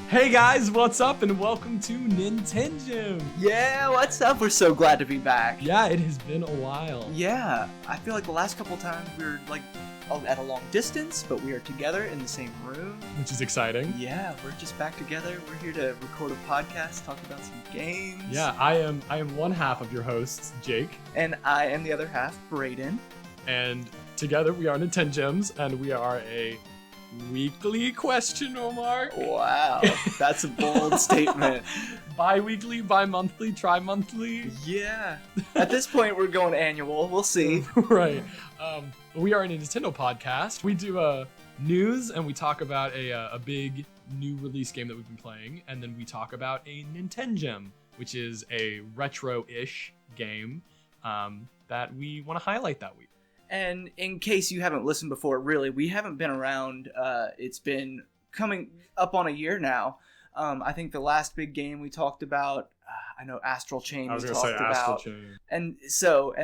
Hey guys, what's up and welcome to NintenGem. Yeah, what's up? We're so glad to be back. Yeah, it has been a while. Yeah, I feel like the last couple times we were at a long distance, but we are together in the same room. Which is exciting. Yeah, we're just back together. We're here to record a podcast, talk about some games. Yeah, I am one half of your hosts, Jake. And I am the other half, Brayden. And together we are NintenGems, and we are a weekly question mark. Wow, that's a bold statement. Bi-weekly, bi-monthly, tri-monthly. Yeah. At this point, we're going annual. We'll see. Right. We are a Nintendo podcast. We do news, and we talk about a big new release game that we've been playing, and then we talk about a NintenGem, which is a retro-ish game that we want to highlight that week. And in case you haven't listened before, really, we haven't been around. It's been coming up on a year now. I think the last big game we talked about, I know Astral Chain. I was going to to say Astral Chain. And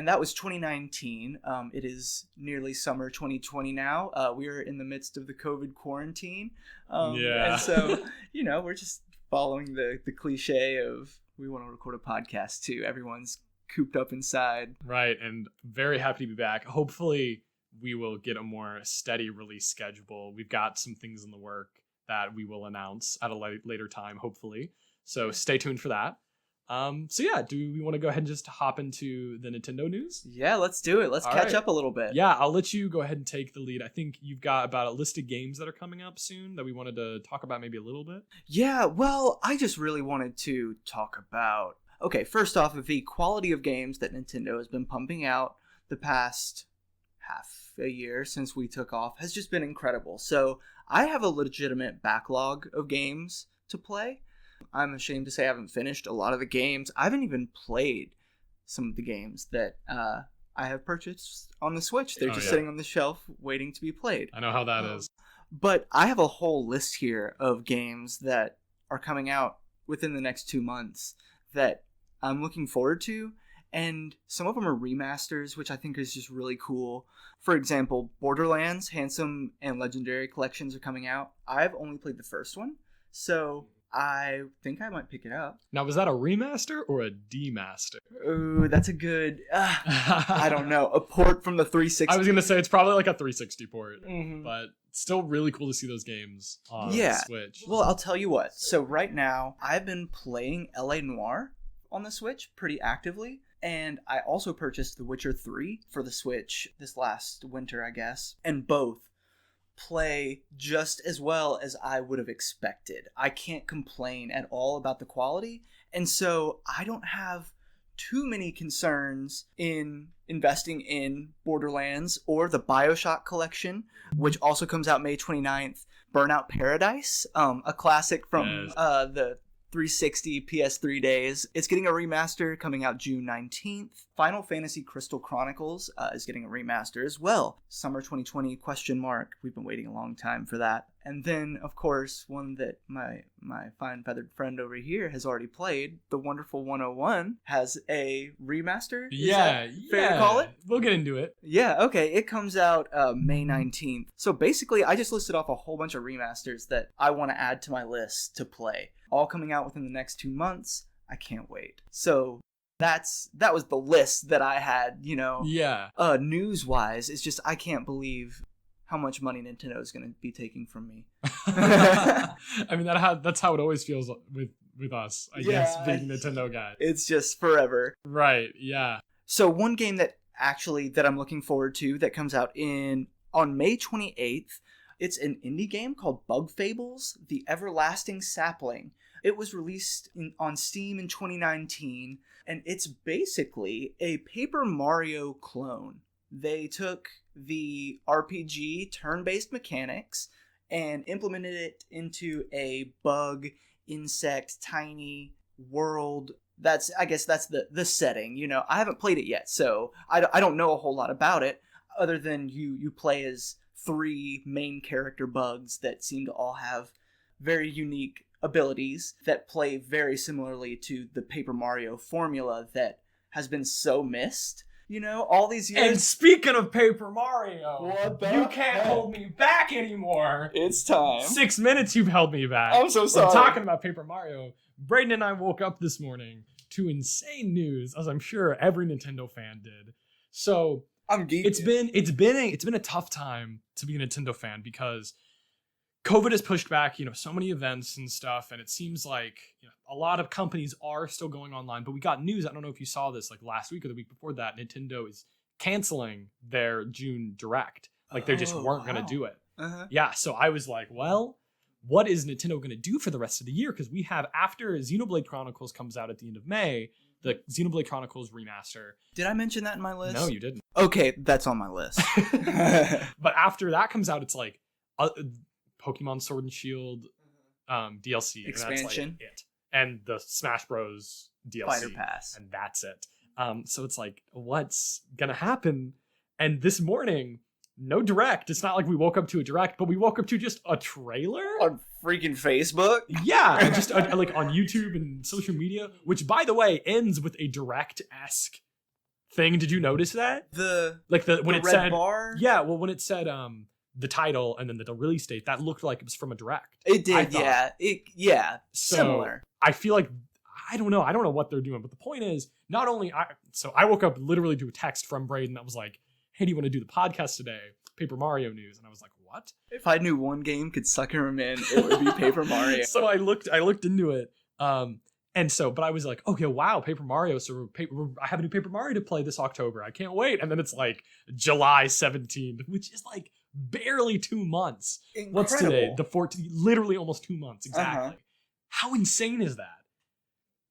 that was 2019. It is nearly summer 2020 now. We are in the midst of the COVID quarantine. Yeah. And so, we're just following the cliche of we want to record a podcast too. Everyone's cooped up inside. Right, and very happy to be back. Hopefully we will get a more steady release schedule. We've got some things in the work that we will announce at a later time, hopefully. So stay tuned for that. Do we want to go ahead and just hop into the Nintendo news? Yeah, let's do it. Let's catch up a little bit. Yeah, I'll let you go ahead and take the lead. I think you've got about a list of games that are coming up soon that we wanted to talk about maybe a little bit. Yeah, well, I just really wanted to talk about... Okay, first off, the quality of games that Nintendo has been pumping out the past half a year since we took off has just been incredible. So I have a legitimate backlog of games to play. I'm ashamed to say I haven't finished a lot of the games. I haven't even played some of the games that I have purchased on the Switch. They're sitting on the shelf waiting to be played. I know how that is. But I have a whole list here of games that are coming out within the next 2 months that I'm looking forward to, and some of them are remasters, which I think is just really cool. For example, Borderlands Handsome and Legendary collections are coming out. I've only played the first one, so I think I might pick it up. Now, was that a remaster or a demaster? Ooh, that's a good, I don't know, a port from the 360. I was going to say it's probably like a 360 port, mm-hmm. but still really cool to see those games on Switch. Well, I'll tell you what. So right now, I've been playing L.A. Noire on the Switch pretty actively, and I also purchased The Witcher 3 for the Switch this last winter, I guess, and both play just as well as I would have expected. I can't complain at all about the quality, and so I don't have too many concerns in investing in Borderlands or the BioShock collection, which also comes out May 29th, Burnout Paradise, a classic from the 360 PS3 days. It's getting a remaster coming out June 19th. Final Fantasy Crystal Chronicles is getting a remaster as well. Summer 2020 ? We've been waiting a long time for that. And then, of course, one that my fine feathered friend over here has already played, The Wonderful 101, has a remaster. Fair to call it? We'll get into it. Yeah, okay. It comes out May 19th. So basically, I just listed off a whole bunch of remasters that I want to add to my list to play. All coming out within the next 2 months. I can't wait. So that was the list that I had, news-wise. It's just I can't believe how much money Nintendo is going to be taking from me. I mean, that's how it always feels with us, I guess, being Nintendo guys. It's just forever. Right, yeah. So one game that I'm looking forward to that comes out on May 28th, it's an indie game called Bug Fables: The Everlasting Sapling. It was released on Steam in 2019, and it's basically a Paper Mario clone. They took the RPG turn-based mechanics and implemented it into a bug, insect, tiny world. I guess that's the setting. I haven't played it yet, so I don't know a whole lot about it, other than you play as 3 main character bugs that seem to all have very unique abilities that play very similarly to the Paper Mario formula that has been so missed. all these years. And speaking of Paper Mario, What the you can't heck? hold me back anymore. It's time. 6 minutes you've held me back. I'm so sorry. We're talking about Paper Mario. Braden and I woke up this morning to insane news, as I'm sure every Nintendo fan did. So I'm geeking. It's been a tough time to be a Nintendo fan because COVID has pushed back, so many events and stuff, and it seems like a lot of companies are still going online. But we got news. I don't know if you saw this, like last week or the week before that. Nintendo is canceling their June Direct. Like they just weren't going to do it. Uh-huh. Yeah. So I was like, well, what is Nintendo going to do for the rest of the year? Because we have, after Xenoblade Chronicles comes out at the end of May, the Xenoblade Chronicles remaster. Did I mention that in my list? No, you didn't. Okay, that's on my list. But after that comes out, it's like Pokemon Sword and Shield DLC expansion, and that's like it, and the Smash Bros DLC Fighter Pass, and that's it. So it's like, what's gonna happen? And this morning, no direct. It's not like we woke up to a direct, but we woke up to just a trailer on freaking Facebook. Yeah, just like on YouTube and social media, which by the way ends with a direct-esque thing. Did you notice that? When it red said bar? Yeah, well, when it said the title and then the release date, that looked like it was from a direct. It did, yeah. So similar. I feel like I don't know what they're doing, but the point is, not only I woke up literally to a text from Braden that was like, "Hey, do you want to do the podcast today? Paper Mario news," and I was like, "What?" If I knew one game could sucker him in, it would be Paper Mario. So I looked into it. But I was like, okay, wow, Paper Mario. So I have a new Paper Mario to play this October. I can't wait. And then it's like July 17th, which is like barely 2 months. Incredible. What's today? The 14th, literally almost 2 months. Exactly. Uh-huh. How insane is that?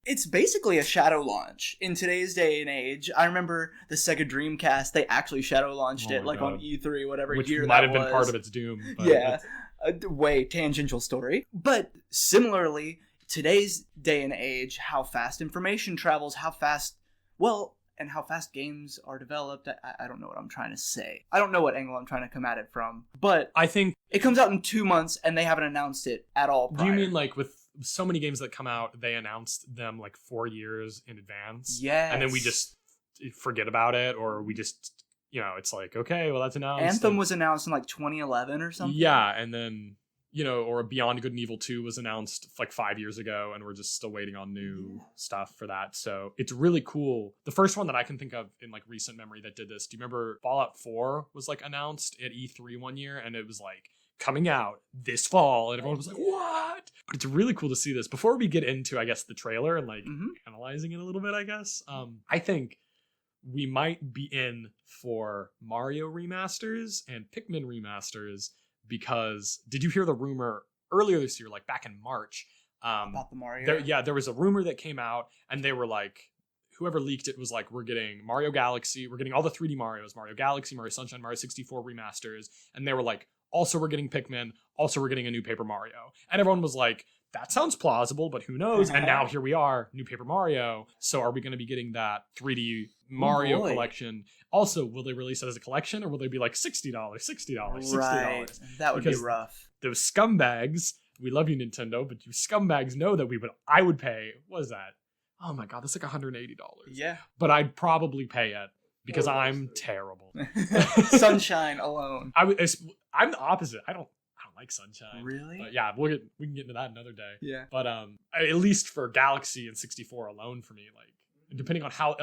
It's basically a shadow launch in today's day and age. I remember the Sega Dreamcast, they actually shadow launched it, like God. on E3, whatever Which year might that have been was. part of its doom. But Yeah, a way tangential story. But similarly, today's day and age, how fast information travels, how fast games are developed. I don't know what I'm trying to say. I don't know what angle I'm trying to come at it from. But I think it comes out in 2 months and they haven't announced it at all prior. Do you mean like with so many games that come out, they announced them like 4 years in advance? Yes. And then we just forget about it, or we just, it's like, okay, well, that's announced. Anthem was announced in like 2011 or something. Yeah, and then, or Beyond Good and Evil 2 was announced like 5 years ago, and we're just still waiting on new stuff for that. So it's really cool. The first one that I can think of in like recent memory that did this, do you remember Fallout 4 was like announced at E3 one year, and it was like coming out this fall, and everyone was like, what? But it's really cool to see this. Before we get into, I guess, the trailer and like analyzing it a little bit, I guess, I think we might be in for Mario remasters and Pikmin remasters, because did you hear the rumor earlier this year, like back in March, about the Mario? There was a rumor that came out, and they were like, whoever leaked it was like, we're getting Mario Galaxy, we're getting all the 3D Marios, Mario Galaxy, Mario Sunshine, Mario 64 remasters, and they were like, also we're getting Pikmin, also we're getting a new Paper Mario. And everyone was like, that sounds plausible, but who knows? And now here we are, new Paper Mario. So are we going to be getting that 3D Mario collection? Also, will they release it as a collection, or will they be like $60, $60? Right, that would be rough. Those scumbags, we love you, Nintendo, but you scumbags know that I would pay, what is that? Oh my God, that's like $180. Yeah. But I'd probably pay it, because I'm terrible. Sunshine alone. I'm the opposite. I don't like Sunshine. Really? But yeah, we can get into that another day. Yeah. But at least for Galaxy and 64 alone, for me, like, depending on how,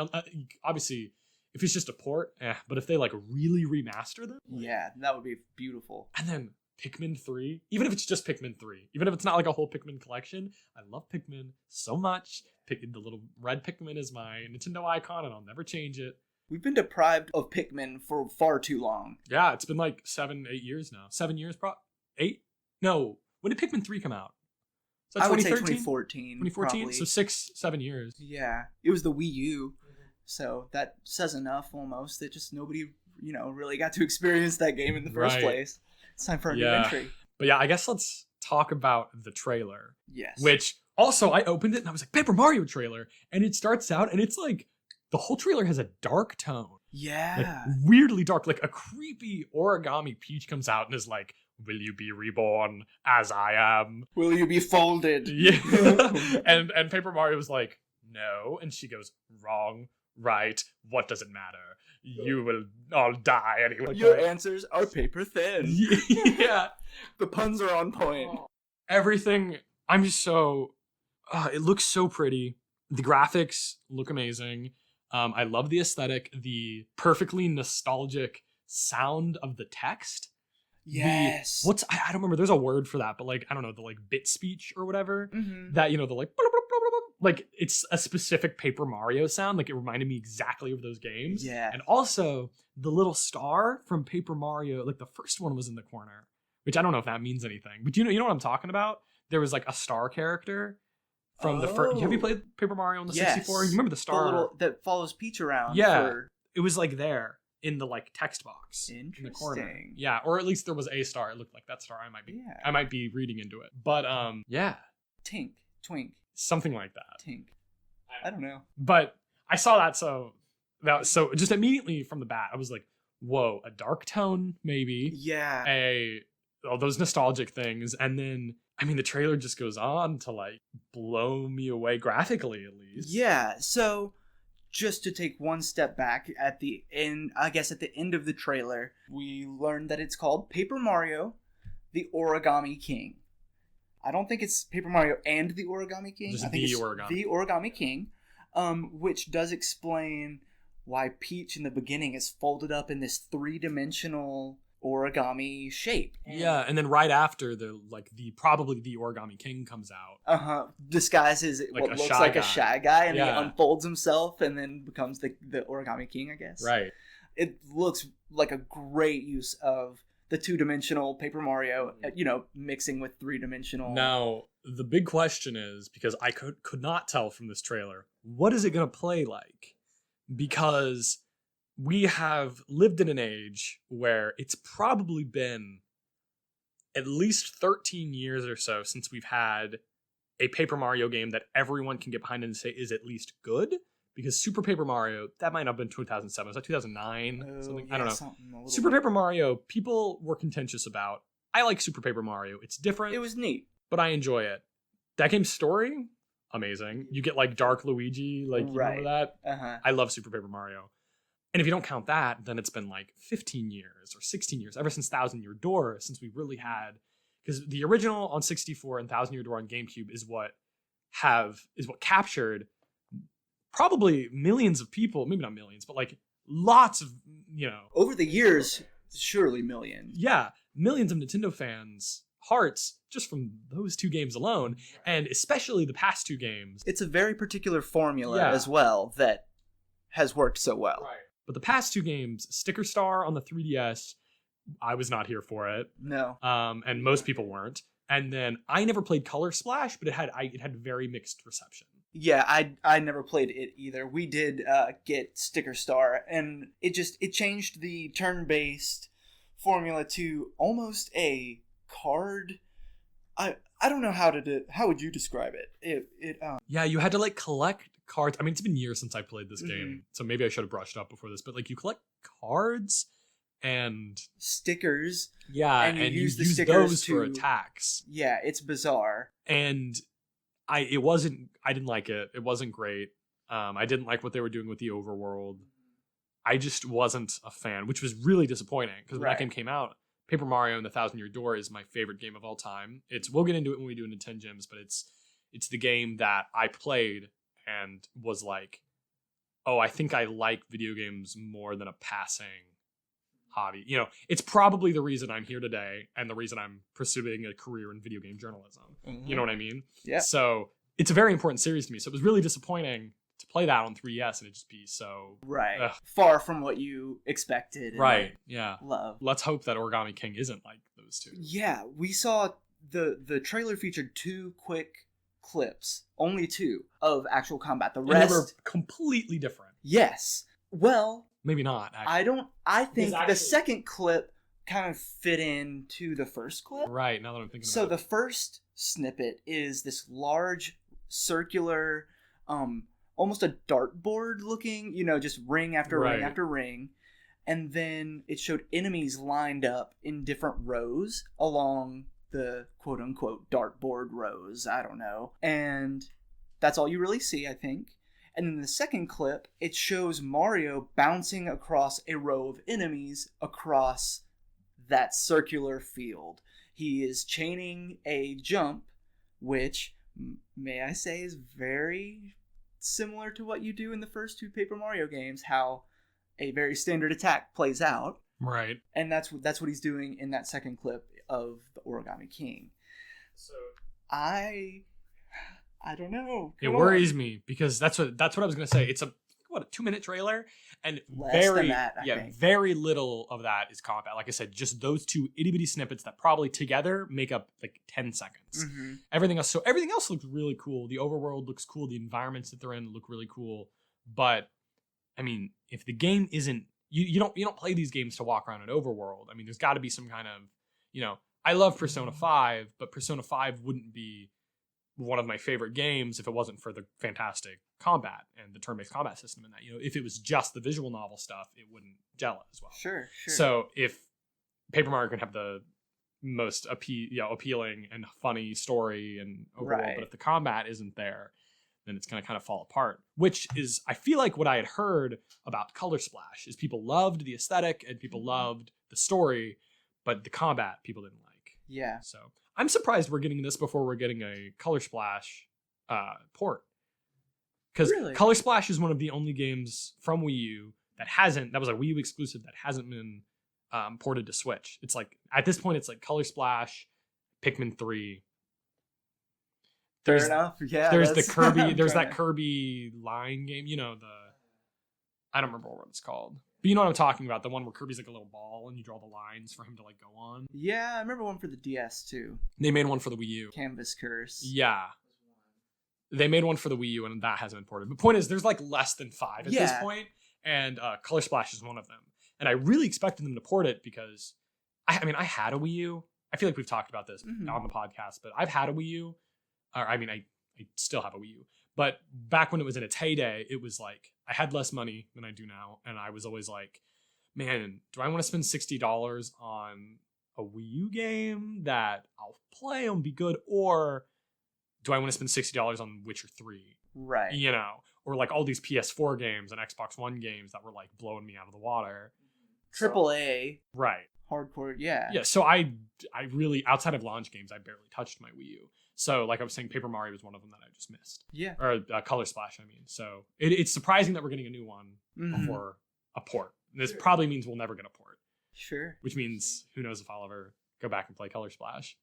obviously, if it's just a port, but if they like really remaster them, yeah, that would be beautiful. And then Pikmin 3, even if it's just Pikmin 3, even if it's not like a whole Pikmin collection, I love Pikmin so much. The little red Pikmin is my Nintendo icon, and I'll never change it. We've been deprived of Pikmin for far too long. Yeah, it's been like 7-8 years now. 7 years, 8? No. When did Pikmin 3 come out? So I would say 2014. 2014? Probably. So 6-7 years. Yeah. It was the Wii U. So that says enough almost. That just nobody, really got to experience that game in the first place. It's time for a new entry. But yeah, I guess let's talk about the trailer. Yes. Which, also, I opened it and I was like, Paper Mario trailer. And it starts out and it's like, the whole trailer has a dark tone. Yeah. Like, weirdly dark. Like a creepy Origami Peach comes out and is like, will you be reborn as I am? Will you be folded? Yeah. and Paper Mario was like, no. And she goes, wrong, right, what does it matter? you will all die anyway. Your answers are paper thin. Yeah. The puns are on point. Everything, I'm just so, it looks so pretty. The graphics look amazing. I love the aesthetic, the perfectly nostalgic sound of the text. Yes. I don't remember, there's a word for that, but like, I don't know, the like bit speech or whatever, that, you know, the like it's a specific Paper Mario sound. Like it reminded me exactly of those games. Yeah. And also the little star from Paper Mario, like the first one was in the corner, which I don't know if that means anything, but you know what I'm talking about? There was like a star character from the first. Have you played Paper Mario on the 64? You remember the star? The little that follows Peach around. Yeah. It was like there in the like text box in the corner. Yeah, or at least there was a star. It looked like that star. I might be reading into it. But yeah. Twink. Something like that. Tink. I don't know. But I saw that, so just immediately from the bat, I was like, whoa, a dark tone, maybe. Yeah. All those nostalgic things. And then, I mean, the trailer just goes on to like blow me away graphically, at least. Yeah. So just to take one step back at the end, I guess at the end of the trailer, we learned that it's called Paper Mario, the Origami King. I don't think it's Paper Mario and the Origami King. Just I think it's Origami. The Origami King, which does explain why Peach in the beginning is folded up in this 3-dimensional origami shape. Yeah, and then right after probably the Origami King comes out. Disguises like what looks like a shy guy, and he unfolds himself and then becomes the Origami King, I guess. Right. It looks like a great use of the 2-dimensional Paper Mario, mixing with 3-dimensional. Now, the big question is, because I could not tell from this trailer, what is it going to play like? Because we have lived in an age where it's probably been at least 13 years or so since we've had a Paper Mario game that everyone can get behind and say is at least good. Because Super Paper Mario, that might not have been 2007. Was that 2009? Something? Yeah, I don't know. Super Paper Mario, people were contentious about. I like Super Paper Mario. It's different. It was neat. But I enjoy it. That game's story, amazing. You get like Dark Luigi, like you remember that? I love Super Paper Mario. And if you don't count that, then it's been like 15 years or 16 years, ever since Thousand Year Door, since we really had, because the original on 64 and Thousand Year Door on GameCube is what captured probably millions of people, maybe not millions, but like lots of, over the years, surely millions. Yeah, millions of Nintendo fans' hearts just from those two games alone, and especially the past two games. It's a very particular formula as well that has worked so well. Right. But the past two games, Sticker Star on the 3DS, I was not here for it. No. And most people weren't. And then I never played Color Splash, but it had very mixed reception. Yeah, I never played it either. We did get Sticker Star, and it changed the turn-based formula to almost a card. I don't know how would you describe it? Yeah, you had to like collect cards. I mean, it's been years since I played this game, so maybe I should have brushed up before this. But like, you collect cards and stickers. Yeah, and you use the stickers those for attacks. Yeah, it's bizarre. And I didn't like it. It wasn't great. I didn't like what they were doing with the overworld. I just wasn't a fan, which was really disappointing because when that game came out, Paper Mario and the Thousand Year Door is my favorite game of all time. We'll get into it when we do NintenGems, but it's the game that I played and was like, oh, I think I like video games more than a passing hobby. It's probably the reason I'm here today and the reason I'm pursuing a career in video game journalism. You know what I mean? Yeah. So it's a very important series to me. So it was really disappointing to play that on 3DS and it just be so far from what you expected. And yeah. Love. Let's hope that Origami King isn't like those two. Yeah, we saw the trailer featured 2 quick clips, only 2 of actual combat. The rest were completely different. Yes. Well, maybe not. Actually. I think the second clip kind of fit into the first clip. Right. Now that I'm thinking. So the first snippet is this large circular, almost a dartboard looking, just ring after ring after ring. And then it showed enemies lined up in different rows along the quote-unquote dartboard rows. I don't know. And that's all you really see, I think. And in the second clip, it shows Mario bouncing across a row of enemies across that circular field. He is chaining a jump, which, may I say, is very similar to what you do in the first two Paper Mario games, how a very standard attack plays out. Right. And that's what he's doing in that second clip of the Origami King. So I don't know. It worries me because that's what I was gonna say. It's a 2-minute trailer, and Less than that, I think. very little of that is combat. Like I said, just those two itty bitty snippets that probably together make up like 10 seconds. Mm-hmm. Everything else looks really cool. The overworld looks cool. The environments that they're in look really cool. But I mean, if the game isn't you don't play these games to walk around an overworld. I mean, there's got to be some kind of, I love Persona 5, but Persona 5 wouldn't be one of my favorite games if it wasn't for the fantastic combat and the turn-based combat system in that. If it was just the visual novel stuff, it wouldn't gel as well. Sure. So if Paper Mario can have the most appealing and funny story and overall, right. But if the combat isn't there, then it's going to kind of fall apart, which is, I feel like what I had heard about Color Splash is people loved the aesthetic and people loved the story, but the combat people didn't like. Yeah. So I'm surprised we're getting this before we're getting a Color Splash port. Because really? Color Splash is one of the only games from Wii U that was a Wii U exclusive that hasn't been ported to Switch. It's like, at this point, it's like Color Splash, Pikmin 3. Fair enough. Yeah. There's the Kirby, there's that Kirby line game, I don't remember what it's called. But you know what I'm talking about, the one where Kirby's like a little ball and you draw the lines for him to like go on. Yeah, I remember one for the DS too. They made one for the Wii U. Canvas Curse. Yeah. They made one for the Wii U and that hasn't been ported. But the point is, there's like less than 5 at this point, and Color Splash is one of them. And I really expected them to port it because, I had a Wii U. I feel like we've talked about this on the podcast, but I've had a Wii U. I still have a Wii U. But back when it was in its heyday, it was like, I had less money than I do now. And I was always like, man, do I want to spend $60 on a Wii U game that I'll play and be good? Or do I want to spend $60 on Witcher 3? Right. Or like all these PS4 games and Xbox One games that were like blowing me out of the water. AAA. Right. Hardcore, yeah. Yeah, so I really, outside of launch games, I barely touched my Wii U. So, like I was saying, Paper Mario was one of them that I just missed. Yeah. Or Color Splash, I mean. So, it's surprising that we're getting a new one before a port. This probably means we'll never get a port. Sure. Which means, who knows if I'll ever go back and play Color Splash.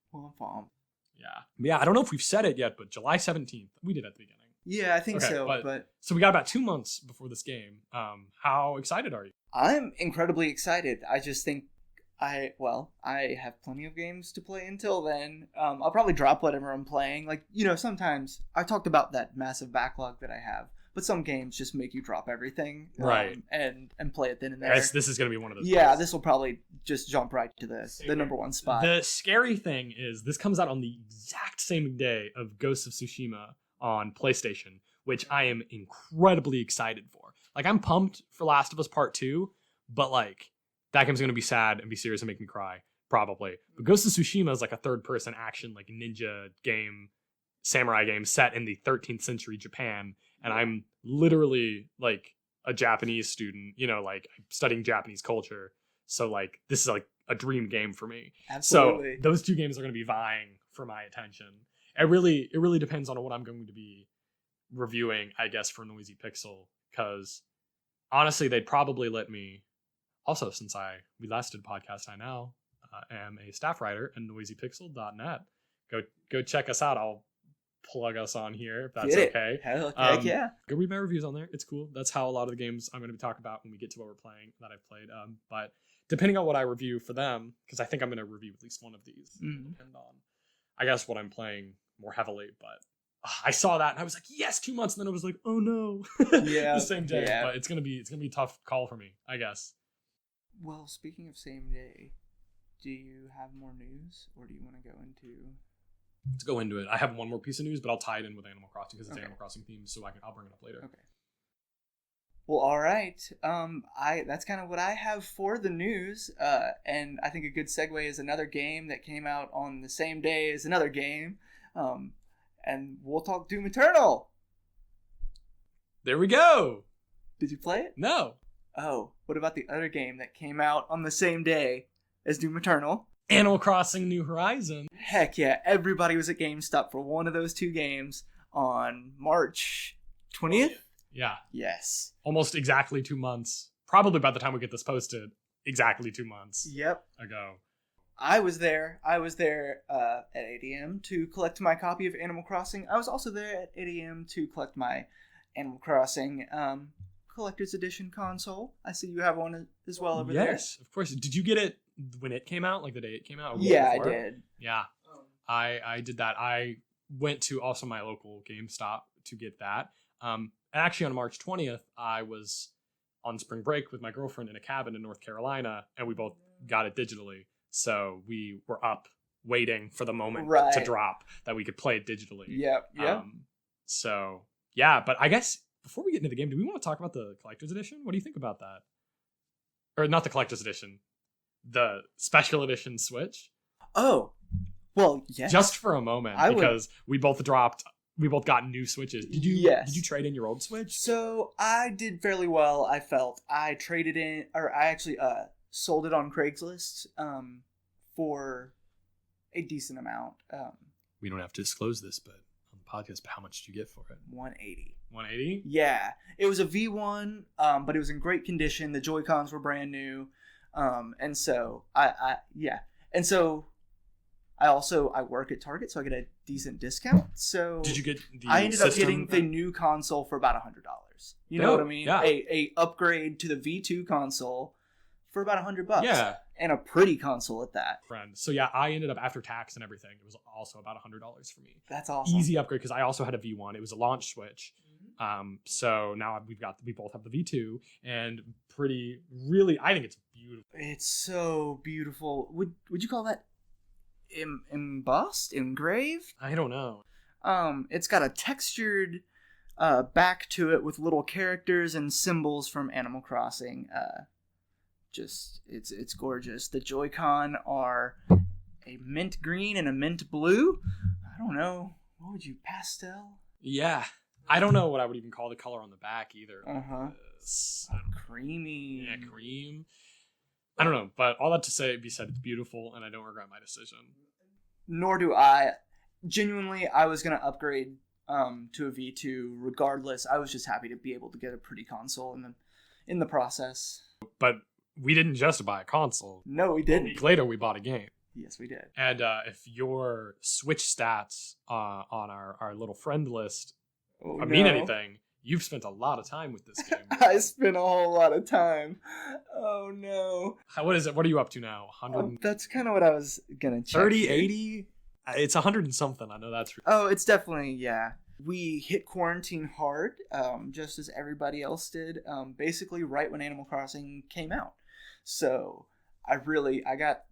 Yeah, I don't know if we've said it yet, but July 17th. We did at the beginning. Yeah, I think so. But so we got about 2 months before this game. How excited are you? I'm incredibly excited. I just think I have plenty of games to play until then. I'll probably drop whatever I'm playing. Like, sometimes I talked about that massive backlog that I have, but some games just make you drop everything, right? And play it then and there. This is going to be one of those. Yeah, games. This will probably just jump right to the number one spot. The scary thing is this comes out on the exact same day of Ghost of Tsushima on PlayStation, which I am incredibly excited for. Like, I'm pumped for Last of Us Part 2, but like, that game's going to be sad and be serious and make me cry, probably. But Ghost of Tsushima is like a third-person action, like ninja game, samurai game set in the 13th century Japan. And I'm literally like a Japanese student, like studying Japanese culture. So like, this is like a dream game for me. Absolutely. So those two games are going to be vying for my attention. It really depends on what I'm going to be reviewing, I guess, for Noisy Pixel. Because honestly, they'd probably let me. Also, since we last did a podcast, I now am a staff writer at noisypixel.net. Go check us out. I'll plug us on here if that's okay. Heck yeah. Go read my reviews on there. It's cool. That's how a lot of the games I'm going to be talking about when we get to what we're playing that I've played. But depending on what I review for them, because I think I'm going to review at least one of these. Depend on, I guess, what I'm playing more heavily. But I saw that and I was like, yes, 2 months. And then I was like, oh no. Yeah. The same day. Yeah. But it's going to be a tough call for me, I guess. Well, speaking of same day, do you have more news, or do you want to go into? Let's go into it. I have one more piece of news, but I'll tie it in with Animal Crossing because it's Animal Crossing themed, so I'll bring it up later. Okay. Well, all right. That's kind of what I have for the news, and I think a good segue is another game that came out on the same day as another game, and we'll talk Doom Eternal. There we go. Did you play it? No. Oh, what about the other game that came out on the same day as Doom Eternal? Animal Crossing New Horizons. Heck yeah, everybody was at GameStop for one of those two games on March 20th? Yeah. Yes. Almost exactly 2 months. Probably by the time we get this posted, exactly 2 months ago. I was there at 8 a.m. to collect my copy of Animal Crossing. I was also there at 8 a.m. to collect my Animal Crossing Collector's Edition console. I see you have one as well over there. Yes, of course. Did you get it when it came out? Like the day it came out? Yeah, I did. Yeah, I did that. I went to also my local GameStop to get that. And actually on March 20th, I was on spring break with my girlfriend in a cabin in North Carolina, and we both got it digitally. So we were up waiting for the moment to drop that we could play it digitally. Yep. So, yeah, but I guess before we get into the game, do we want to talk about the Collector's Edition? What do you think about that? Or not the Collector's Edition, the Special Edition Switch? Oh, well, yes. Just for a moment, because we both got new Switches. Did you trade in your old Switch? So I did fairly well, I felt. I traded in, or I actually sold it on Craigslist for a decent amount. We don't have to disclose this, but on the podcast, but how much did you get for it? $180. $180? Yeah. It was a V1, but it was in great condition. The Joy-Cons were brand new. And so And so I work at Target, so I get a decent discount. So did you get the I ended up getting the new console for about $100. You know what I mean? Yeah. A upgrade to the V2 console for about $100. Yeah. And a pretty console at that. So yeah, I ended up, after tax and everything, it was also about $100 for me. That's awesome. Easy upgrade, because I also had a V1. It was a launch Switch. So now we both have the V2, and I think it's beautiful. It's so beautiful. Would you call that embossed, engraved? I don't know. It's got a textured back to it with little characters and symbols from Animal Crossing. It's gorgeous. The Joy-Con are a mint green and a mint blue. I don't know. What would you, pastel? Yeah. I don't know what I would even call the color on the back either. Creamy. Yeah, cream. I don't know, but all that to be said, it's beautiful, and I don't regret my decision. Nor do I. Genuinely, I was going to upgrade to a V2 regardless. I was just happy to be able to get a pretty console in the process. But we didn't just buy a console. No, we didn't. A week later, we bought a game. Yes, we did. And if your Switch stats on our little friend list mean anything, you've spent a lot of time with this game. I spent a whole lot of time. Oh, no. What is it? What are you up to now? 100? That's kind of what I was going to check. 30, 80? It's 100 and something. I know that's true. Oh, it's definitely, yeah. We hit quarantine hard, just as everybody else did, basically right when Animal Crossing came out. So I got,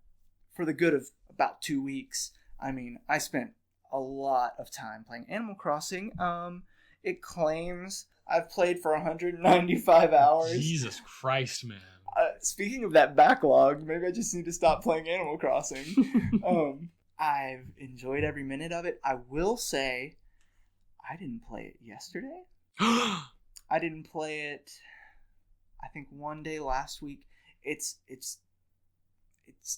for the good of about 2 weeks, I spent a lot of time playing Animal Crossing. It claims I've played for 195 hours. Jesus Christ, man. Speaking of that backlog, maybe I just need to stop playing Animal Crossing. I've enjoyed every minute of it. I will say, I didn't play it yesterday. I didn't play it, I think, one day last week. It's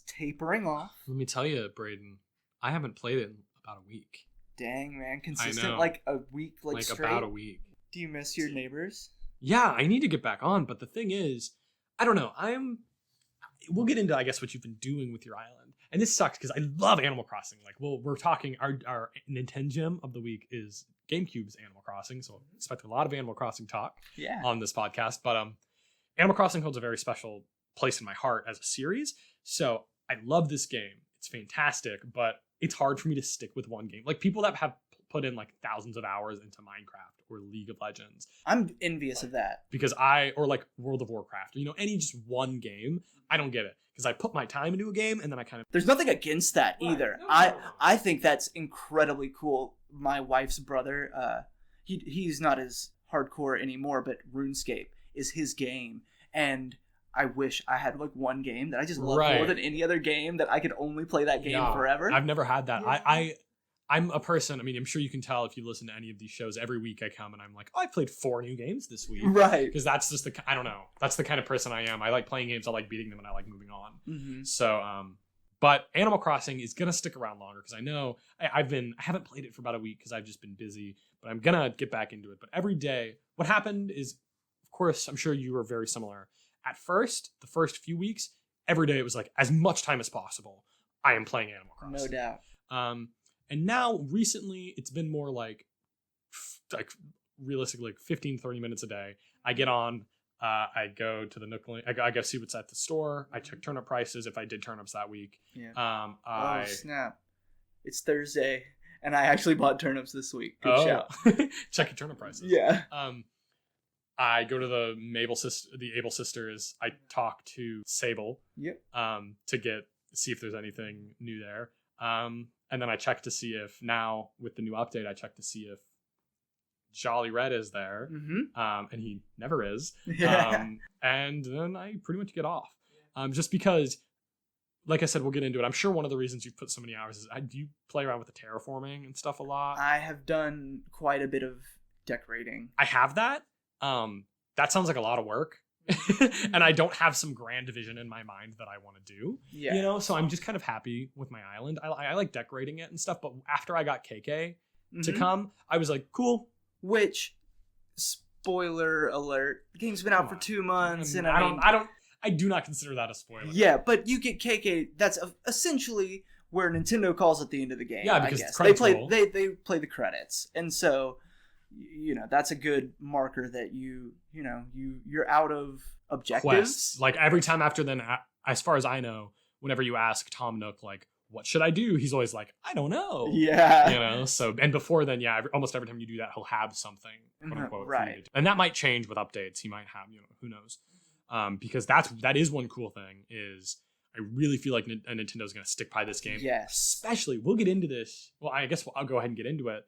tapering off. Let me tell you, Braden, I haven't played it in about a week. Dang, man. Consistent, like a week, like straight? About a week. Do you miss your neighbors? Yeah, I need to get back on, but the thing is, I don't know. We'll get into, I guess, what you've been doing with your island. And this sucks, because I love Animal Crossing. Like, well, we're talking, our NintenGem of the week is GameCube's Animal Crossing, so I expect a lot of Animal Crossing talk on this podcast. But Animal Crossing holds a very special place in my heart as a series. So I love this game. It's fantastic, but it's hard for me to stick with one game. Like, people that have put in like thousands of hours into Minecraft or League of Legends, I'm envious of that, because or like World of Warcraft, or any just one game, I don't get it, because I put my time into a game and then I kind of... There's nothing against that either. No. I think that's incredibly cool. My wife's brother, he's not as hardcore anymore, but RuneScape is his game, and I wish I had like one game that I just love more than any other game, that I could only play that game forever. I've never had that. I'm a person, I mean, I'm sure you can tell if you listen to any of these shows, every week I come and I'm like, oh, I played 4 new games this week. Right. Because that's just I don't know. That's the kind of person I am. I like playing games, I like beating them, and I like moving on. Mm-hmm. So, but Animal Crossing is going to stick around longer because I know I haven't played it for about a week because I've just been busy, but I'm going to get back into it. But every day, what happened is, of course, I'm sure you were very similar. At first, the first few weeks, every day it was like as much time as possible, I am playing Animal Crossing. No doubt. And now recently it's been more like realistically like 15, 30 minutes a day. I get on, I go to the Nook Link, I go see what's at the store. I check turnip prices if I did turnips that week. Yeah. Oh, snap. It's Thursday and I actually bought turnips this week. Good shout. Check your turnip prices. Yeah. I go to the Able sisters. I talk to Sable. Yep. To see if there's anything new there. And then I check to see if now with the new update, I check to see if Jolly Red is there. Mm-hmm. And he never is. Yeah. And then I pretty much get off. Just because, like I said, we'll get into it. I'm sure one of the reasons you've put so many hours is do you play around with the terraforming and stuff a lot? I have done quite a bit of decorating. I have that. That sounds like a lot of work. And I don't have some grand vision in my mind that I want to do. Yeah. You know, so I'm just kind of happy with my island. I like decorating it and stuff, but after I got KK to come, I was like, cool. Which, spoiler alert, the game's been out for 2 months, and I do not consider that a spoiler. Yeah, but you get KK. That's essentially where Nintendo calls at the end of the game. Yeah, because I guess. they play the credits, and so that's a good marker that you're out of objectives. Quests. Like every time after then, as far as I know, whenever you ask Tom Nook like, what should I do? He's always like, I don't know. Yeah. So, and before then, yeah, almost every time you do that, he'll have something, quote unquote, right. for you to do. And that might change with updates. He might have, who knows? Because that is one cool thing is I really feel like Nintendo's going to stick by this game. Yes. Especially, we'll get into this. Well, I guess I'll go ahead and get into it.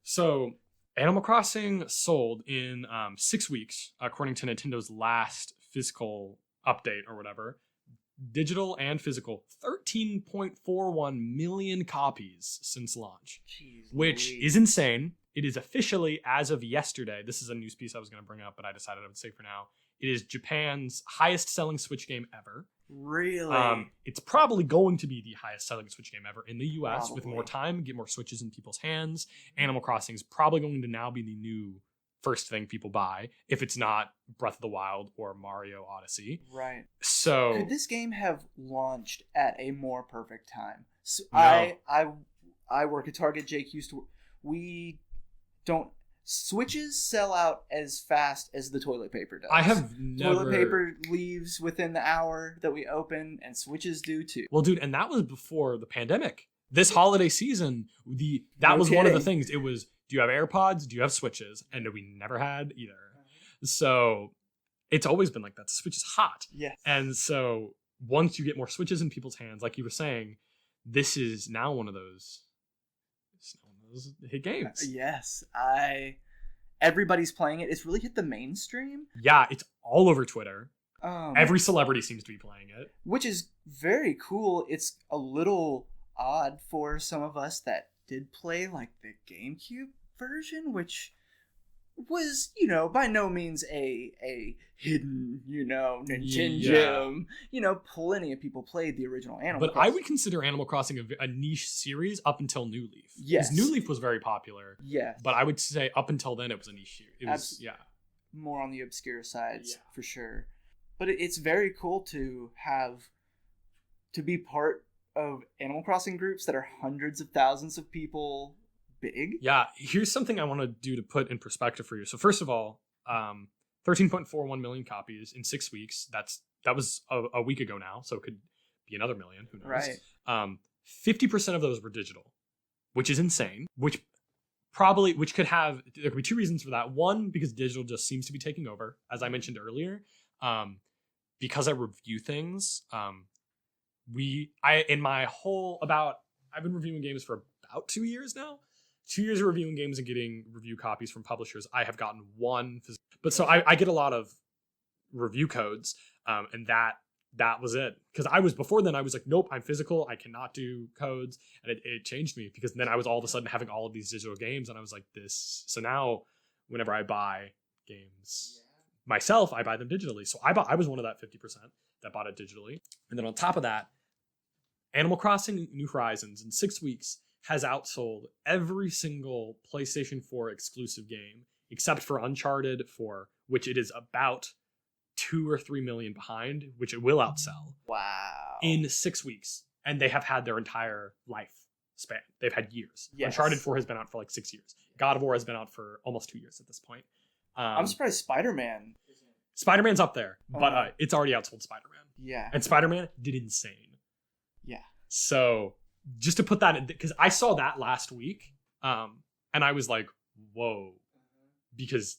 So, Animal Crossing sold in 6 weeks, according to Nintendo's last physical update or whatever. Digital and physical, 13.41 million copies since launch. Jeez, which is insane. It is officially, as of yesterday, this is a news piece I was going to bring up, but I decided I would say for now, it is Japan's highest selling Switch game ever. Really? It's probably going to be the highest selling Switch game ever in the US. Probably. With more time, get more Switches in people's hands. Animal Crossing is probably going to now be the new first thing people buy, if it's not Breath of the Wild or Mario Odyssey. Right. So could this game have launched at a more perfect time? So no. I work at Target. Jake used to. We don't. Switches sell out as fast as the toilet paper does. I have never. Toilet paper leaves within the hour that we open, and Switches do too. Well, dude, and that was before the pandemic. This holiday season, that was one of the things. It was, do you have AirPods? Do you have Switches? And we never had either. So it's always been like that. The Switch is hot. Yes. And so once you get more Switches in people's hands, like you were saying, this is now one of those hit games. Yes. Everybody's playing it. It's really hit the mainstream. Yeah, it's all over Twitter. Every celebrity seems to be playing it. Which is very cool. It's a little odd for some of us that did play like the GameCube version, which was, by no means a hidden, NintenGem. Yeah. Plenty of people played the original Animal But Crossing. I would consider Animal Crossing a niche series up until New Leaf. Yes. Because New Leaf was very popular. Yeah. But I would say up until then it was a niche series. It was, more on the obscure sides, for sure. But it's very cool to be part of Animal Crossing groups that are hundreds of thousands of people big. Yeah, here's something I want to do to put in perspective for you. So first of all, 13.41 million copies in 6 weeks. That was a week ago now, so it could be another million. Who knows? Right. 50% of those were digital, which is insane. Which could have, there could be two reasons for that. One, because digital just seems to be taking over, as I mentioned earlier. Because I review things, I've been reviewing games for about 2 years now. 2 years of reviewing games and getting review copies from publishers. I have gotten one, but so I get a lot of review codes, and that that was it. Because before then I was like, nope, I'm physical, I cannot do codes. And it changed me, because then I was all of a sudden having all of these digital games, and I was like, this. So now whenever I buy games myself, I buy them digitally. So I was one of that 50% that bought it digitally. And then on top of that, Animal Crossing New Horizons in 6 weeks has outsold every single PlayStation 4 exclusive game except for Uncharted 4, which it is about 2 or 3 million behind, which it will outsell. Wow. In 6 weeks. And they have had their entire life span. They've had years. Yes. Uncharted 4 has been out for like 6 years. God of War has been out for almost 2 years at this point. I'm surprised Spider-Man. Spider-Man's up there, but it's already outsold Spider-Man. Yeah. And Spider-Man did insane. Yeah. So just to put that in, because I saw that last week, and I was like, whoa, because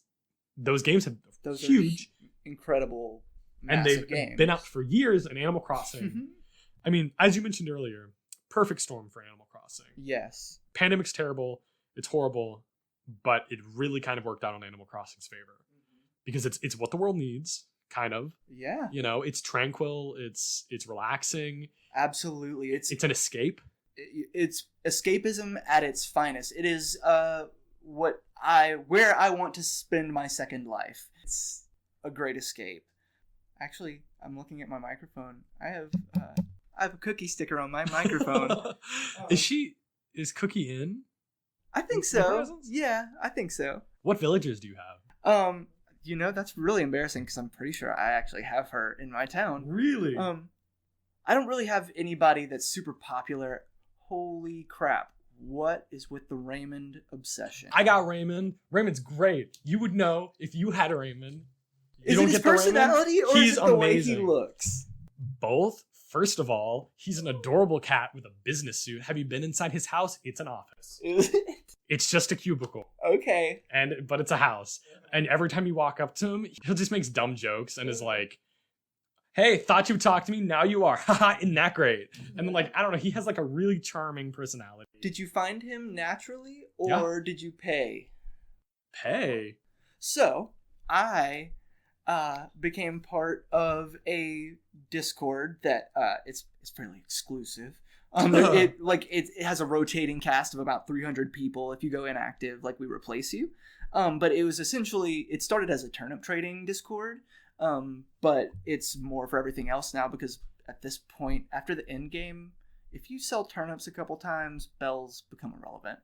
those games have huge, incredible, and they've games. Been out for years. And Animal Crossing, I mean, as you mentioned earlier, perfect storm for Animal Crossing. Yes. Pandemic's terrible, it's horrible, but it really kind of worked out on Animal Crossing's favor, because it's what the world needs, kind of. Yeah. You know, it's tranquil, it's relaxing. Absolutely. It's an escape. It's escapism at its finest. It is where I want to spend my second life. It's a great escape. Actually, I'm looking at my microphone. I have a cookie sticker on my microphone. Is Cookie in? I think so. Yeah, I think so. What villagers do you have? That's really embarrassing, because I'm pretty sure I actually have her in my town. Really? I don't really have anybody that's super popular. Holy crap. What is with the Raymond obsession? I got Raymond. Raymond's great. You would know if you had Raymond. Is it his personality, or is it the way he looks? Both. First of all, he's an adorable cat with a business suit. Have you been inside his house? It's an office. Is it? It's just a cubicle. Okay. But it's a house. And every time you walk up to him, he'll just makes dumb jokes and is like, hey, thought you talked to me, now you are. Haha, isn't that great? And then, like, I don't know, he has like a really charming personality. Did you find him naturally, or did you pay? Pay? So, I became part of a Discord that it's fairly exclusive. It has a rotating cast of about 300 people. If you go inactive, like, we replace you. But it was essentially, it started as a turnip trading Discord, but it's more for everything else now, because at this point, after the end game, if you sell turnips a couple times, bells become irrelevant.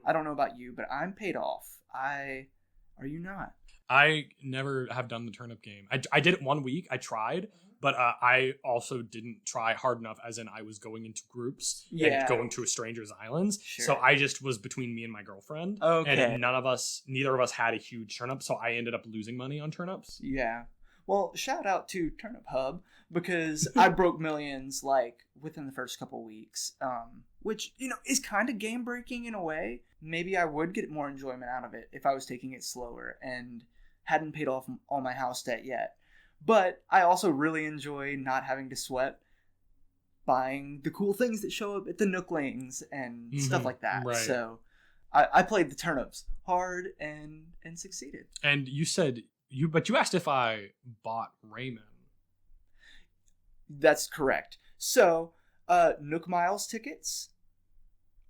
I don't know about you, but I'm paid off. Are you not? I never have done the turnip game. I did it 1 week. I tried, but I also didn't try hard enough, as in I was going into groups and going to a stranger's islands. Sure. So I just was between me and my girlfriend. Okay. And neither of us had a huge turnip, so I ended up losing money on turnips. Yeah. Well, shout out to Turnip Hub, because I broke millions, like, within the first couple weeks, which, is kind of game breaking in a way. Maybe I would get more enjoyment out of it if I was taking it slower and hadn't paid off all my house debt yet. But I also really enjoy not having to sweat buying the cool things that show up at the Nooklings and stuff like that. Right. So I played the turnips hard and succeeded. And you said you asked if I bought Raymond. That's correct. So Nook Miles tickets.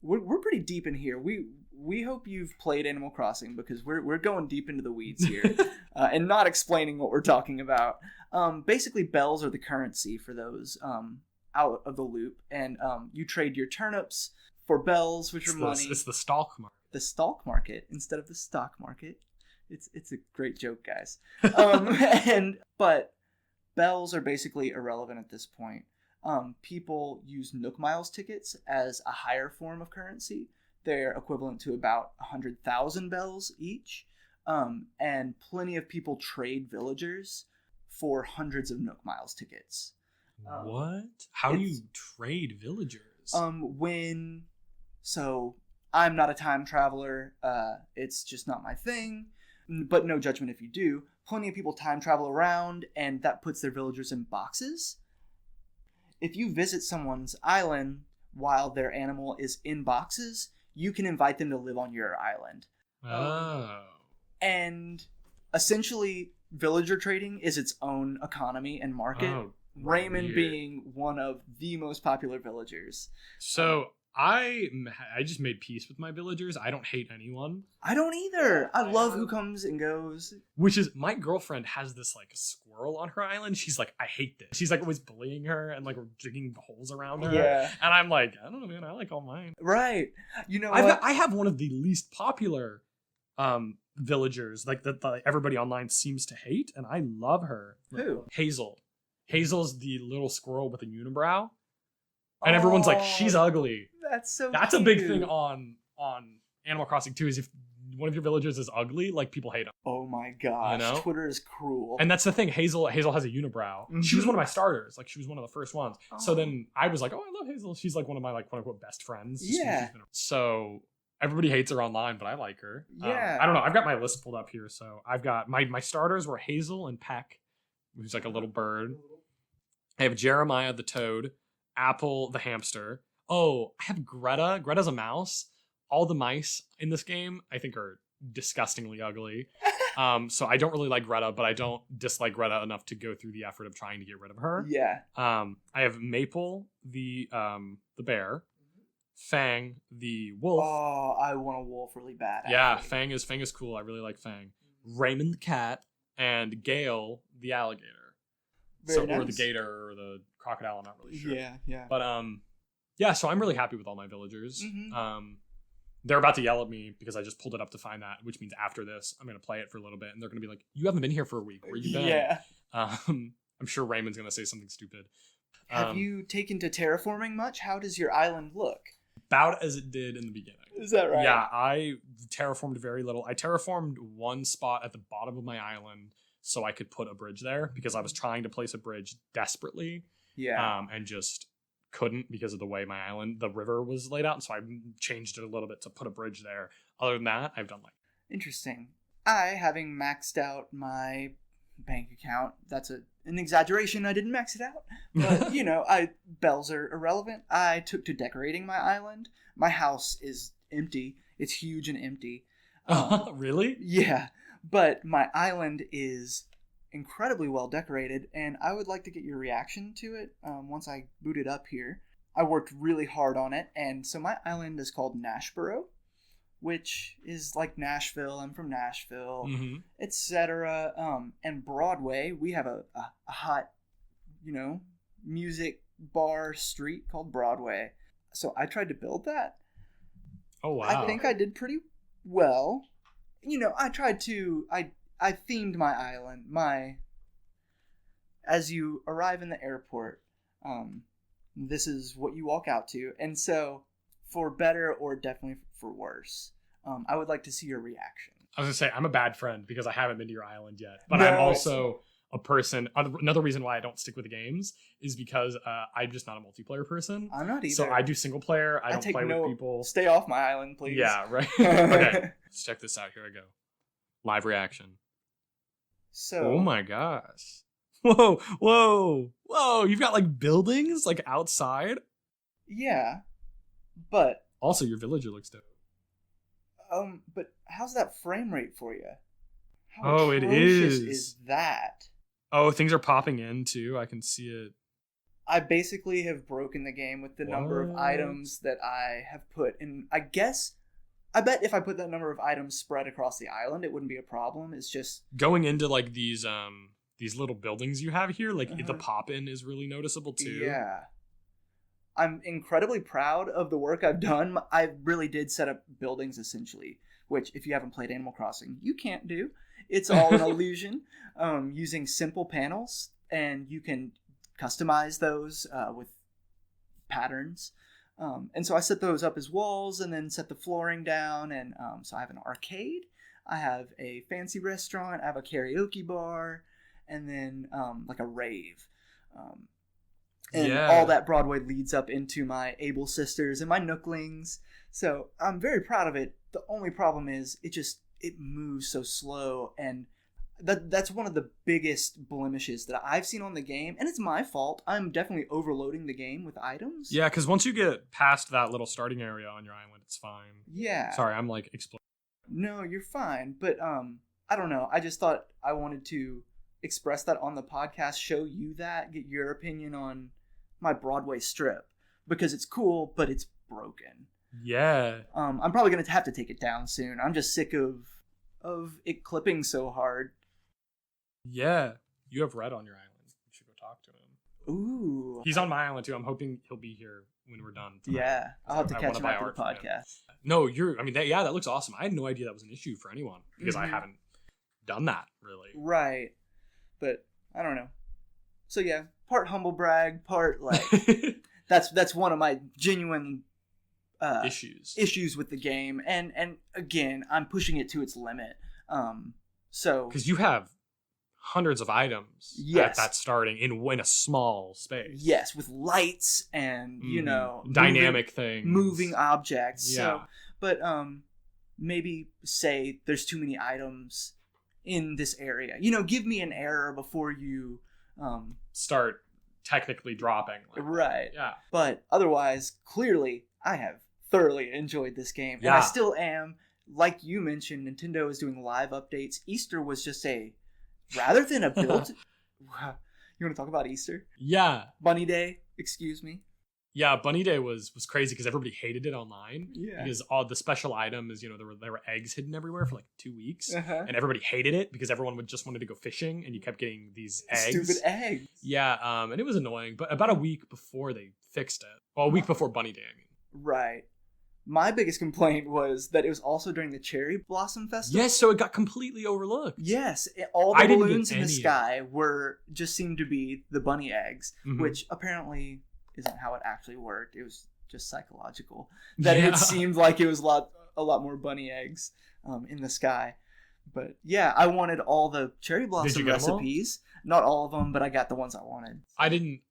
We're pretty deep in here. We hope you've played Animal Crossing, because we're going deep into the weeds here and not explaining what we're talking about. Basically, bells are the currency for those out of the loop, and you trade your turnips for bells, which are money. It's the stalk market. The stalk market instead of the stock market. It's a great joke, guys. But bells are basically irrelevant at this point. People use Nook Miles tickets as a higher form of currency. They're equivalent to about 100,000 bells each. And plenty of people trade villagers for hundreds of Nook Miles tickets. What? How do you trade villagers? So I'm not a time traveler. It's just not my thing. But no judgment if you do. Plenty of people time travel around, and that puts their villagers in boxes. If you visit someone's island while their animal is in boxes, you can invite them to live on your island. Oh. And essentially, villager trading is its own economy and market. Oh, Raymond Weird. being one of the most popular villagers. So I just made peace with my villagers. I don't hate anyone. I don't either. I love who comes and goes. Which is, my girlfriend has this like squirrel on her island. She's like, I hate this. She's like always bullying her and like digging holes around her. Yeah. And I'm like, I don't know, man. I like all mine. Right. You know what? I have one of the least popular villagers, like that everybody online seems to hate, and I love her. Who? Hazel. Hazel's the little squirrel with a unibrow. And everyone's like, she's ugly. That's cute. a big thing on Animal Crossing too, is if one of your villagers is ugly, like people hate them. Oh my gosh. You know? Twitter is cruel. And that's the thing. Hazel has a unibrow. Mm-hmm. She was one of my starters. Like she was one of the first ones. So then I was like, oh, I love Hazel. She's like one of my like quote unquote best friends. Yeah. So everybody hates her online, but I like her. Yeah. I don't know. I've got my list pulled up here. So I've got my starters were Hazel and Peck, who's like a little bird. I have Jeremiah the toad, Apple the hamster. Oh, I have Greta. Greta's a mouse. All the mice in this game, I think, are disgustingly ugly. So I don't really like Greta, but I don't dislike Greta enough to go through the effort of trying to get rid of her. Yeah. I have Maple, the bear. Fang, the wolf. Oh, I want a wolf really bad. Yeah, actually. Fang is cool. I really like Fang. Raymond the cat, and Gale the alligator. Very Or the nice. gator or the crocodile. I'm not really sure. Yeah. But yeah. So I'm really happy with all my villagers. Mhm. They're about to yell at me because I just pulled it up to find that, which means after this, I'm gonna play it for a little bit, and they're gonna be like, "You haven't been here for a week. Where you been?" Yeah. I'm sure Raymond's gonna say something stupid. Have you taken to terraforming much? How does your island look? About as it did in the beginning. Is that right? Yeah, I terraformed very little. I terraformed one spot at the bottom of my island so I could put a bridge there because I was trying to place a bridge desperately. Yeah. And just couldn't because of the way my island, the river was laid out. So I changed it a little bit to put a bridge there. Other than that, I've done like. Interesting. Having maxed out my bank account, that's an exaggeration. I didn't max it out. But, bells are irrelevant. I took to decorating my island. My house is empty. It's huge and empty. Really? Yeah. But my island is incredibly well decorated, and I would like to get your reaction to it once I boot it up here. I worked really hard on it, and so my island is called Nashboro, which is like Nashville. I'm from Nashville, etc. And Broadway, we have a hot, music bar street called Broadway. So I tried to build that. Oh, wow. I think I did pretty well. I tried to... I themed my island. As you arrive in the airport, this is what you walk out to. And so, for better or definitely for worse, I would like to see your reaction. I was going to say, I'm a bad friend because I haven't been to your island yet. But I'm also a person... Another reason why I don't stick with the games is because I'm just not a multiplayer person. I'm not either. So I do single player. I don't play with people. Stay off my island, please. Yeah, right. Okay, let's check this out. Here I go. Live reaction. So. Oh my gosh. Whoa. You've got like buildings like outside. Yeah, but. Also, your villager looks dope. But how's that frame rate for you? How atrocious it is. Is that? Oh, things are popping in too. I can see it. I basically have broken the game with the number of items that I have put in. I bet if I put that number of items spread across the island, it wouldn't be a problem. It's just going into like these little buildings you have here. Like the pop in is really noticeable too. Yeah, I'm incredibly proud of the work I've done. I really did set up buildings essentially, which if you haven't played Animal Crossing, you can't do. It's all an illusion using simple panels, and you can customize those with patterns. And so I set those up as walls and then set the flooring down. And so I have an arcade, I have a fancy restaurant, I have a karaoke bar, and then like a rave. And all that Broadway leads up into my Able Sisters and my Nooklings. So I'm very proud of it. The only problem is it moves so slow, and that's one of the biggest blemishes that I've seen on the game, and it's my fault. I'm definitely overloading the game with items. Yeah, because once you get past that little starting area on your island, it's fine. Yeah. Sorry, I'm like exploding. No, you're fine, but I don't know. I just thought I wanted to express that on the podcast, show you that, get your opinion on my Broadway strip, because it's cool, but it's broken. Yeah. I'm probably gonna have to take it down soon. I'm just sick of it clipping so hard. Yeah. You have Red on your island. You should go talk to him. Ooh. He's on my island too. I'm hoping he'll be here when we're done tonight. Yeah, I'll have to catch him buy after art the from him. podcast. No, that looks awesome. I had no idea that was an issue for anyone because I Mhm. haven't done that really. Right. But I don't know. So yeah, part humble brag, part like that's one of my genuine issues with the game, and again, I'm pushing it to its limit. So because you have hundreds of items yes, that's starting in a small space. Yes, with lights and dynamic things, moving objects. Yeah. So, but maybe say there's too many items in this area. Give me an error before you start technically dropping. Right. Yeah. But otherwise, clearly, I have thoroughly enjoyed this game. Yeah. And I still am. Like you mentioned, Nintendo is doing live updates. Easter was just rather than a build. You want to talk about Easter? Yeah. Bunny Day, excuse me. Yeah, Bunny Day was crazy because everybody hated it online. Yeah. Because all the special item is, there were eggs hidden everywhere for like 2 weeks. Uh-huh. And everybody hated it because everyone wanted to go fishing and you kept getting these eggs. Stupid eggs. Yeah, and it was annoying. But about a week before they fixed it. Well, a week before Bunny Day, I mean. Right. My biggest complaint was that it was also during the Cherry Blossom Festival. Yes, so it got completely overlooked. Yes, all the balloons in the sky just seemed to be the bunny eggs, which apparently isn't how it actually worked. It was just psychological. That it seemed like it was a lot more bunny eggs in the sky. But yeah, I wanted all the cherry blossom recipes. Not all of them, but I got the ones I wanted. I didn't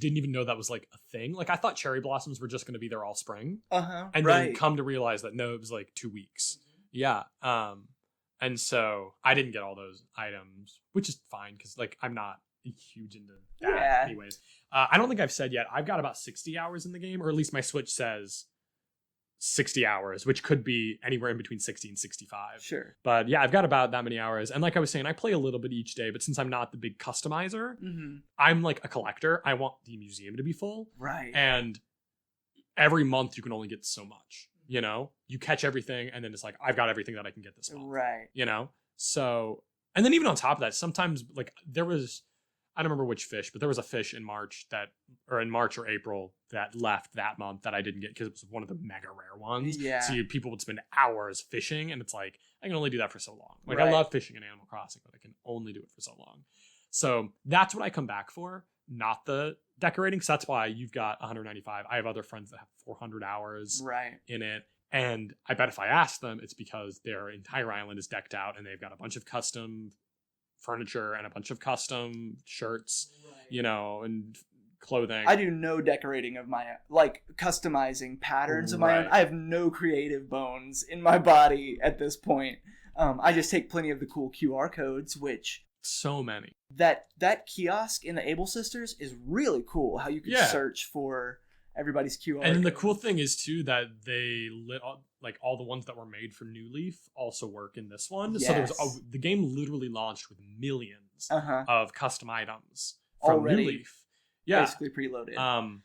even know that was like a thing. Like I thought cherry blossoms were just going to be there all spring. And then come to realize that no, it was like 2 weeks. Yeah. And so I didn't get all those items, which is fine because like I'm not huge into that anyways. I don't think I've said yet. I've got about 60 hours in the game, or at least my Switch says 60 hours, which could be anywhere in between 60 and 65. Sure. But yeah, I've got about that many hours. And like I was saying, I play a little bit each day, but since I'm not the big customizer, I'm like a collector. I want the museum to be full. Right. And every month you can only get so much, You catch everything and then it's like, I've got everything that I can get this month. Right. So, and then even on top of that, sometimes like I don't remember which fish, but there was a fish in March or April that left that month that I didn't get because it was one of the mega rare ones. Yeah. So people would spend hours fishing, and it's like I can only do that for so long. Like right. I love fishing in Animal Crossing, but I can only do it for so long. So that's what I come back for, not the decorating. So that's why you've got 195. I have other friends that have 400 hours in it. And I bet if I ask them, it's because their entire island is decked out and they've got a bunch of custom furniture and a bunch of custom shirts, and clothing. I do no decorating of my like customizing patterns of my own. I have no creative bones in my body at this point. I just take plenty of the cool QR codes, which so many. That kiosk in the Able Sisters is really cool. How you can search for everybody's QR. And then the cool thing is too that they lit all the ones that were made for New Leaf also work in this one. Yes. So there was the game literally launched with millions of custom items from already New Leaf. Yeah, basically preloaded.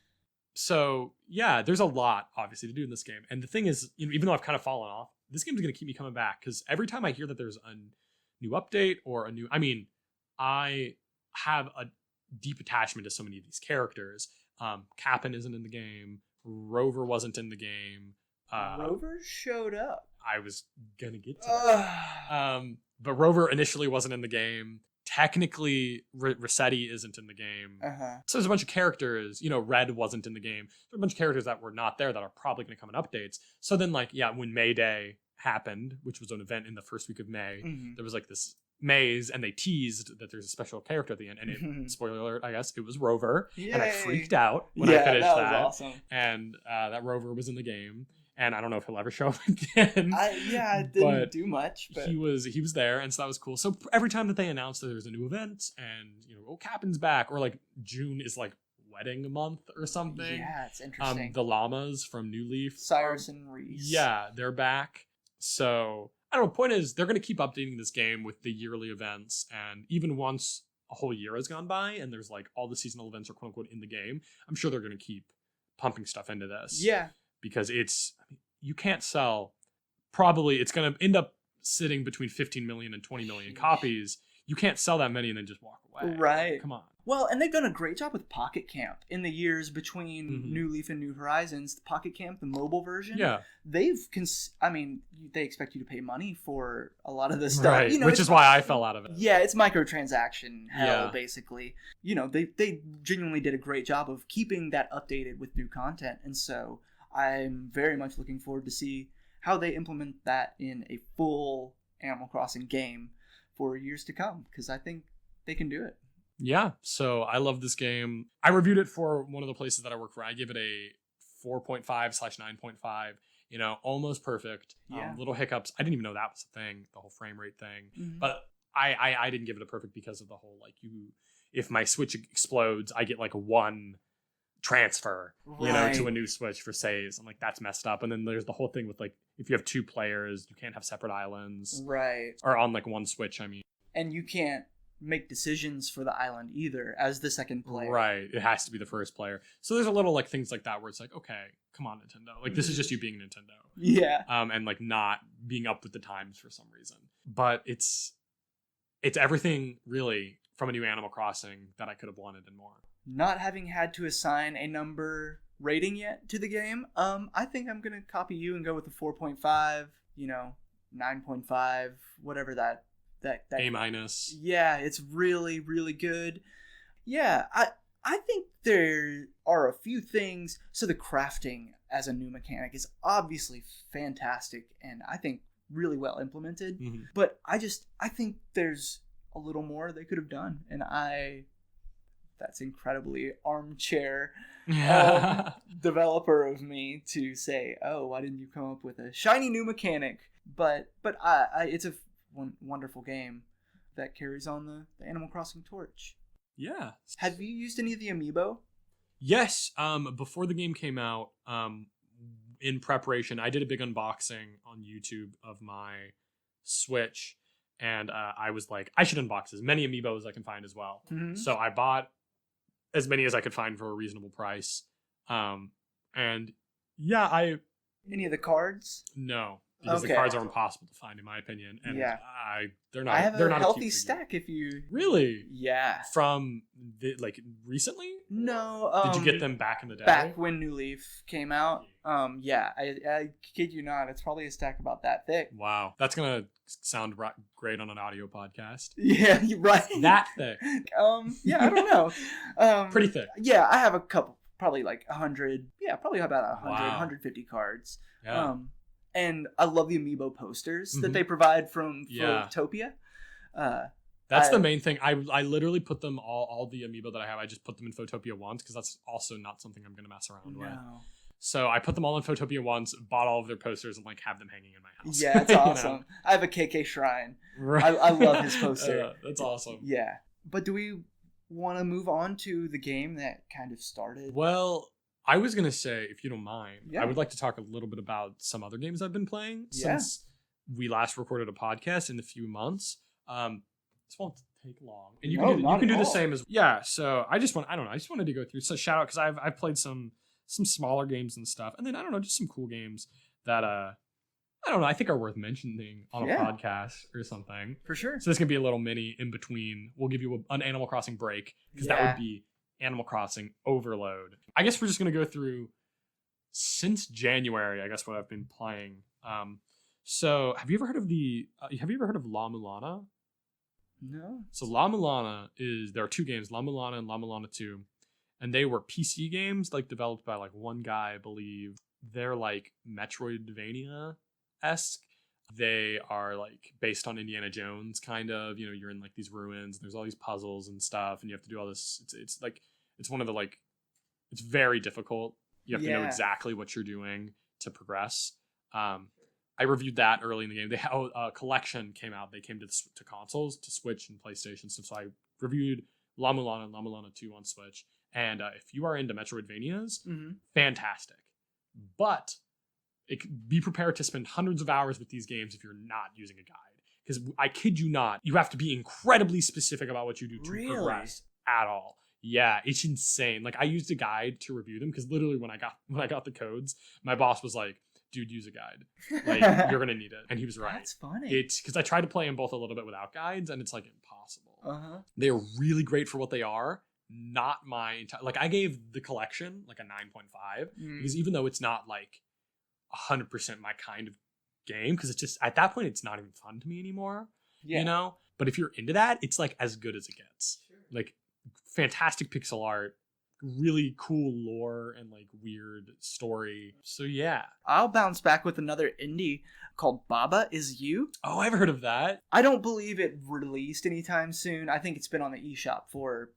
So yeah, there's a lot obviously to do in this game. And the thing is, even though I've kind of fallen off, this game's going to keep me coming back because every time I hear that there's a new update or I have a deep attachment to so many of these characters. Cap'n isn't in the game. Rover wasn't in the game. Rover showed up. I was gonna get to that. But Rover initially wasn't in the game. Technically, Rossetti isn't in the game. So there's a bunch of characters. Red wasn't in the game. There's a bunch of characters that were not there that are probably going to come in updates. So then, when May Day happened, which was an event in the first week of May, there was this maze, and they teased that there's a special character at the end, and it, spoiler alert, I guess it was Rover. Yay. And I freaked out when I finished that. Was awesome. And that Rover was in the game, and I don't know if he'll ever show up again. I didn't do much, but he was there, and so that was cool. So every time that they announced that there's a new event, and Captain's back, or June is wedding month or something. Yeah, it's interesting. The llamas from New Leaf, Cyrus and Reese. Yeah, they're back. So I don't know. Point is, they're going to keep updating this game with the yearly events, and even once a whole year has gone by and there's like all the seasonal events are quote unquote in the game, I'm sure they're going to keep pumping stuff into this. Yeah. Because you can't sell, probably it's going to end up sitting between 15 million and 20 million copies. You can't sell that many and then just walk away. Right. Come on. Well, and they've done a great job with Pocket Camp in the years between Mhm. New Leaf and New Horizons. Pocket Camp, the mobile version. Yeah. They expect you to pay money for a lot of this stuff. Right. You know, Which is why I fell out of it. Yeah, it's microtransaction hell, Yeah. basically. You know, they genuinely did a great job of keeping that updated with new content. And so I'm very much looking forward to see how they implement that in a full Animal Crossing game for years to come, because I think they can do it. Yeah, so I love this game. I reviewed it for one of the places that I work for. I give it a 4.5/9.5. You know, almost perfect. Yeah. Little hiccups. I didn't even know that was a thing, the whole frame rate thing. Mhm. But I didn't give it a perfect because of the whole like if my Switch explodes, I get like one transfer, you know, to a new Switch for saves. I'm like, that's messed up. And then there's the whole thing with like if you have two players, you can't have separate islands. Right. Or on like one Switch, I mean. And you can't make decisions for the island either as the second player. Right. It has to be the first player. So there's a little like things like that where it's like, okay, come on, Nintendo. Like this is just you being Nintendo. Yeah. And like not being up with the times for some reason. But it's everything really from a new Animal Crossing that I could have wanted and more. Not having had to assign a number rating yet to the game, I think I'm gonna copy you and go with the 4.5, 9.5, whatever that A-. Yeah, it's really, really good. Yeah, I think there are a few things. So the crafting as a new mechanic is obviously fantastic and I think really well implemented. Mm-hmm. But I think there's a little more they could have done, and that's incredibly armchair developer of me to say, oh, why didn't you come up with a shiny new mechanic? But it's a wonderful game that carries on the Animal Crossing torch. Yeah. Have you used any of the amiibo? Yes. Before the game came out, in preparation, I did a big unboxing on YouTube of my Switch, and I was like, I should unbox as many amiibo as I can find as well. Mm-hmm. So I bought as many as I could find for a reasonable price. And yeah, Any of the cards? No, because the cards are impossible to find in my opinion, and Yeah. they're not. I have they're a not healthy a stack if you. Really? Yeah. From like recently? No. Did you get them back in the day? Back when New Leaf came out. Yeah. I kid you not. It's probably a stack about that thick. Wow, that's gonna sound great on an audio podcast. Yeah, you're right. That thick. Yeah, I don't know. Pretty thick. Yeah, I have a couple, probably like 100. Yeah, probably about 100, Wow. 150 cards. Yeah. And I love the amiibo posters that Mhm. they provide from Yeah. Photopia. That's the main thing. I literally put them all the amiibo that I have. I just put them in Photopia once because that's also not something I'm gonna mess around with. So I put them all in Photopia once, bought all of their posters, and like have them hanging in my house. Yeah, it's You awesome. know? I have a KK shrine. Right. I love his poster. That's awesome. Yeah. But do we want to move on to the game that kind of started? Well, I was gonna say, if you don't mind, Yeah. I would like to talk a little bit about some other games I've been playing Yeah. since we last recorded a podcast in a few months. This won't take long, and you No, can do, not you can at do the all. same as yeah. So I just wanted to go through so shout out because I've played some smaller games and stuff, and then I don't know, just some cool games that I don't know, I think are worth mentioning on a Yeah. podcast or something. For sure. So this can be a little mini in between. We'll give you an Animal Crossing break because that Yeah. would be Animal Crossing Overload. I guess we're just gonna go through since January. I guess what I've been playing. So have you ever heard of La-Mulana? No. So La-Mulana there are two games, La-Mulana and La-Mulana 2, and they were PC games like developed by like one guy, I believe. They're like Metroidvania-esque. They are like based on Indiana Jones, kind of. You know, you're in like these ruins. There's all these puzzles and stuff, and you have to do all this. It's one of the like, it's very difficult. You have to know Yeah. exactly what you're doing to progress. I reviewed that early in the game. A collection came out. They came to consoles, to Switch and PlayStation. So I reviewed La-Mulana and La-Mulana 2 on Switch. And if you are into Metroidvanias, Mm-hmm. fantastic. But be prepared to spend hundreds of hours with these games if you're not using a guide. Because I kid you not, you have to be incredibly specific about what you do to progress at all. Yeah, it's insane. Like I used a guide to review them because literally when I got the codes, my boss was like, "Dude, use a guide. Like you're gonna need it." And he was right. That's funny. It's because I tried to play them both a little bit without guides, and it's like impossible. They're really great for what they are. Not my like I gave the collection like a 9.5 because even though it's not like 100% my kind of game, because it's just at that point it's not even fun to me anymore. You know, but if you're into that, it's like as good as it gets. Like fantastic pixel art, really cool lore and like weird story. So yeah, I'll bounce back with another indie called Baba Is You. Oh, I've heard of that. I don't believe it released anytime soon. I think it's been on the eShop for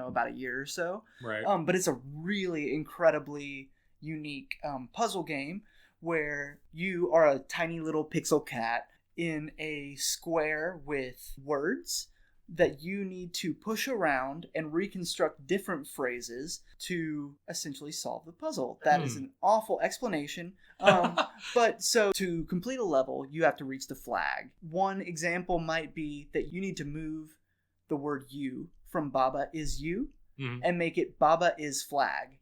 about a year or so. Right. But it's a really incredibly unique puzzle game where you are a tiny little pixel cat in a square with words that you need to push around and reconstruct different phrases to essentially solve the puzzle. That is an awful explanation. But so to complete a level, you have to reach the flag. One example might be that you need to move the word you from Baba Is You and make it Baba Is Flag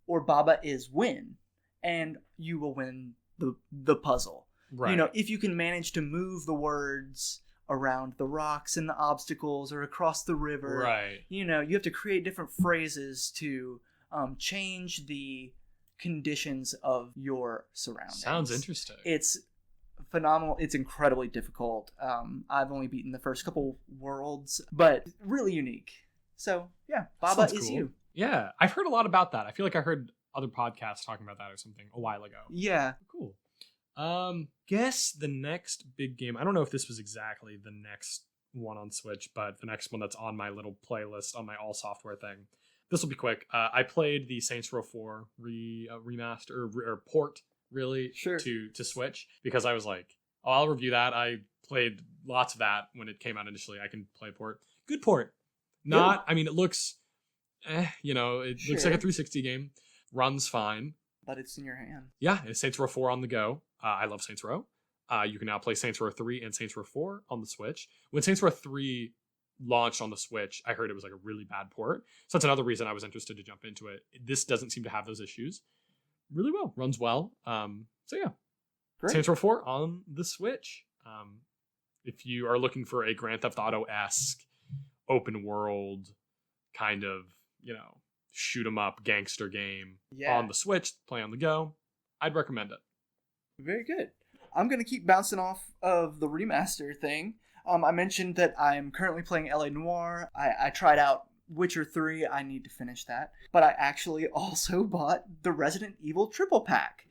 or Baba Is Win, and you will win the puzzle. Right. If you can manage to move the words around the rocks and the obstacles or across the river. Right. You have to create different phrases to change the conditions of your surroundings. Sounds interesting. It's phenomenal. It's incredibly difficult. I've only beaten the first couple worlds, but really unique. So, yeah, Baba Is cool. You. Yeah, I've heard a lot about that. I feel like I heard other podcasts talking about that or something a while ago. Yeah. Cool. Guess the next big game. I don't know if this was exactly the next one on Switch, but the next one that's on my little playlist on my all software thing. This will be quick. I played the Saints Row 4 remaster or port really to Switch because I was like, oh, I'll review that. I played lots of that when it came out initially. I can play port. Good port. Not. I mean, it looks. It looks like a 360 game. Runs fine. But it's in your hand. Yeah, it's Saints Row 4 on the go. I love Saints Row. You can now play Saints Row 3 and Saints Row 4 on the Switch. When Saints Row 3 launched on the Switch, I heard it was like a really bad port. So that's another reason I was interested to jump into it. This doesn't seem to have those issues. Really well. Runs well. So yeah. Great. Saints Row 4 on the Switch. If you are looking for a Grand Theft Auto-esque open world kind of, shoot 'em up gangster game on the Switch, play on the go, I'd recommend it. Very good. I'm going to keep bouncing off of the remaster thing. I mentioned that I'm currently playing LA Noire. I tried out Witcher 3. I need to finish that. But I actually also bought the Resident Evil triple pack,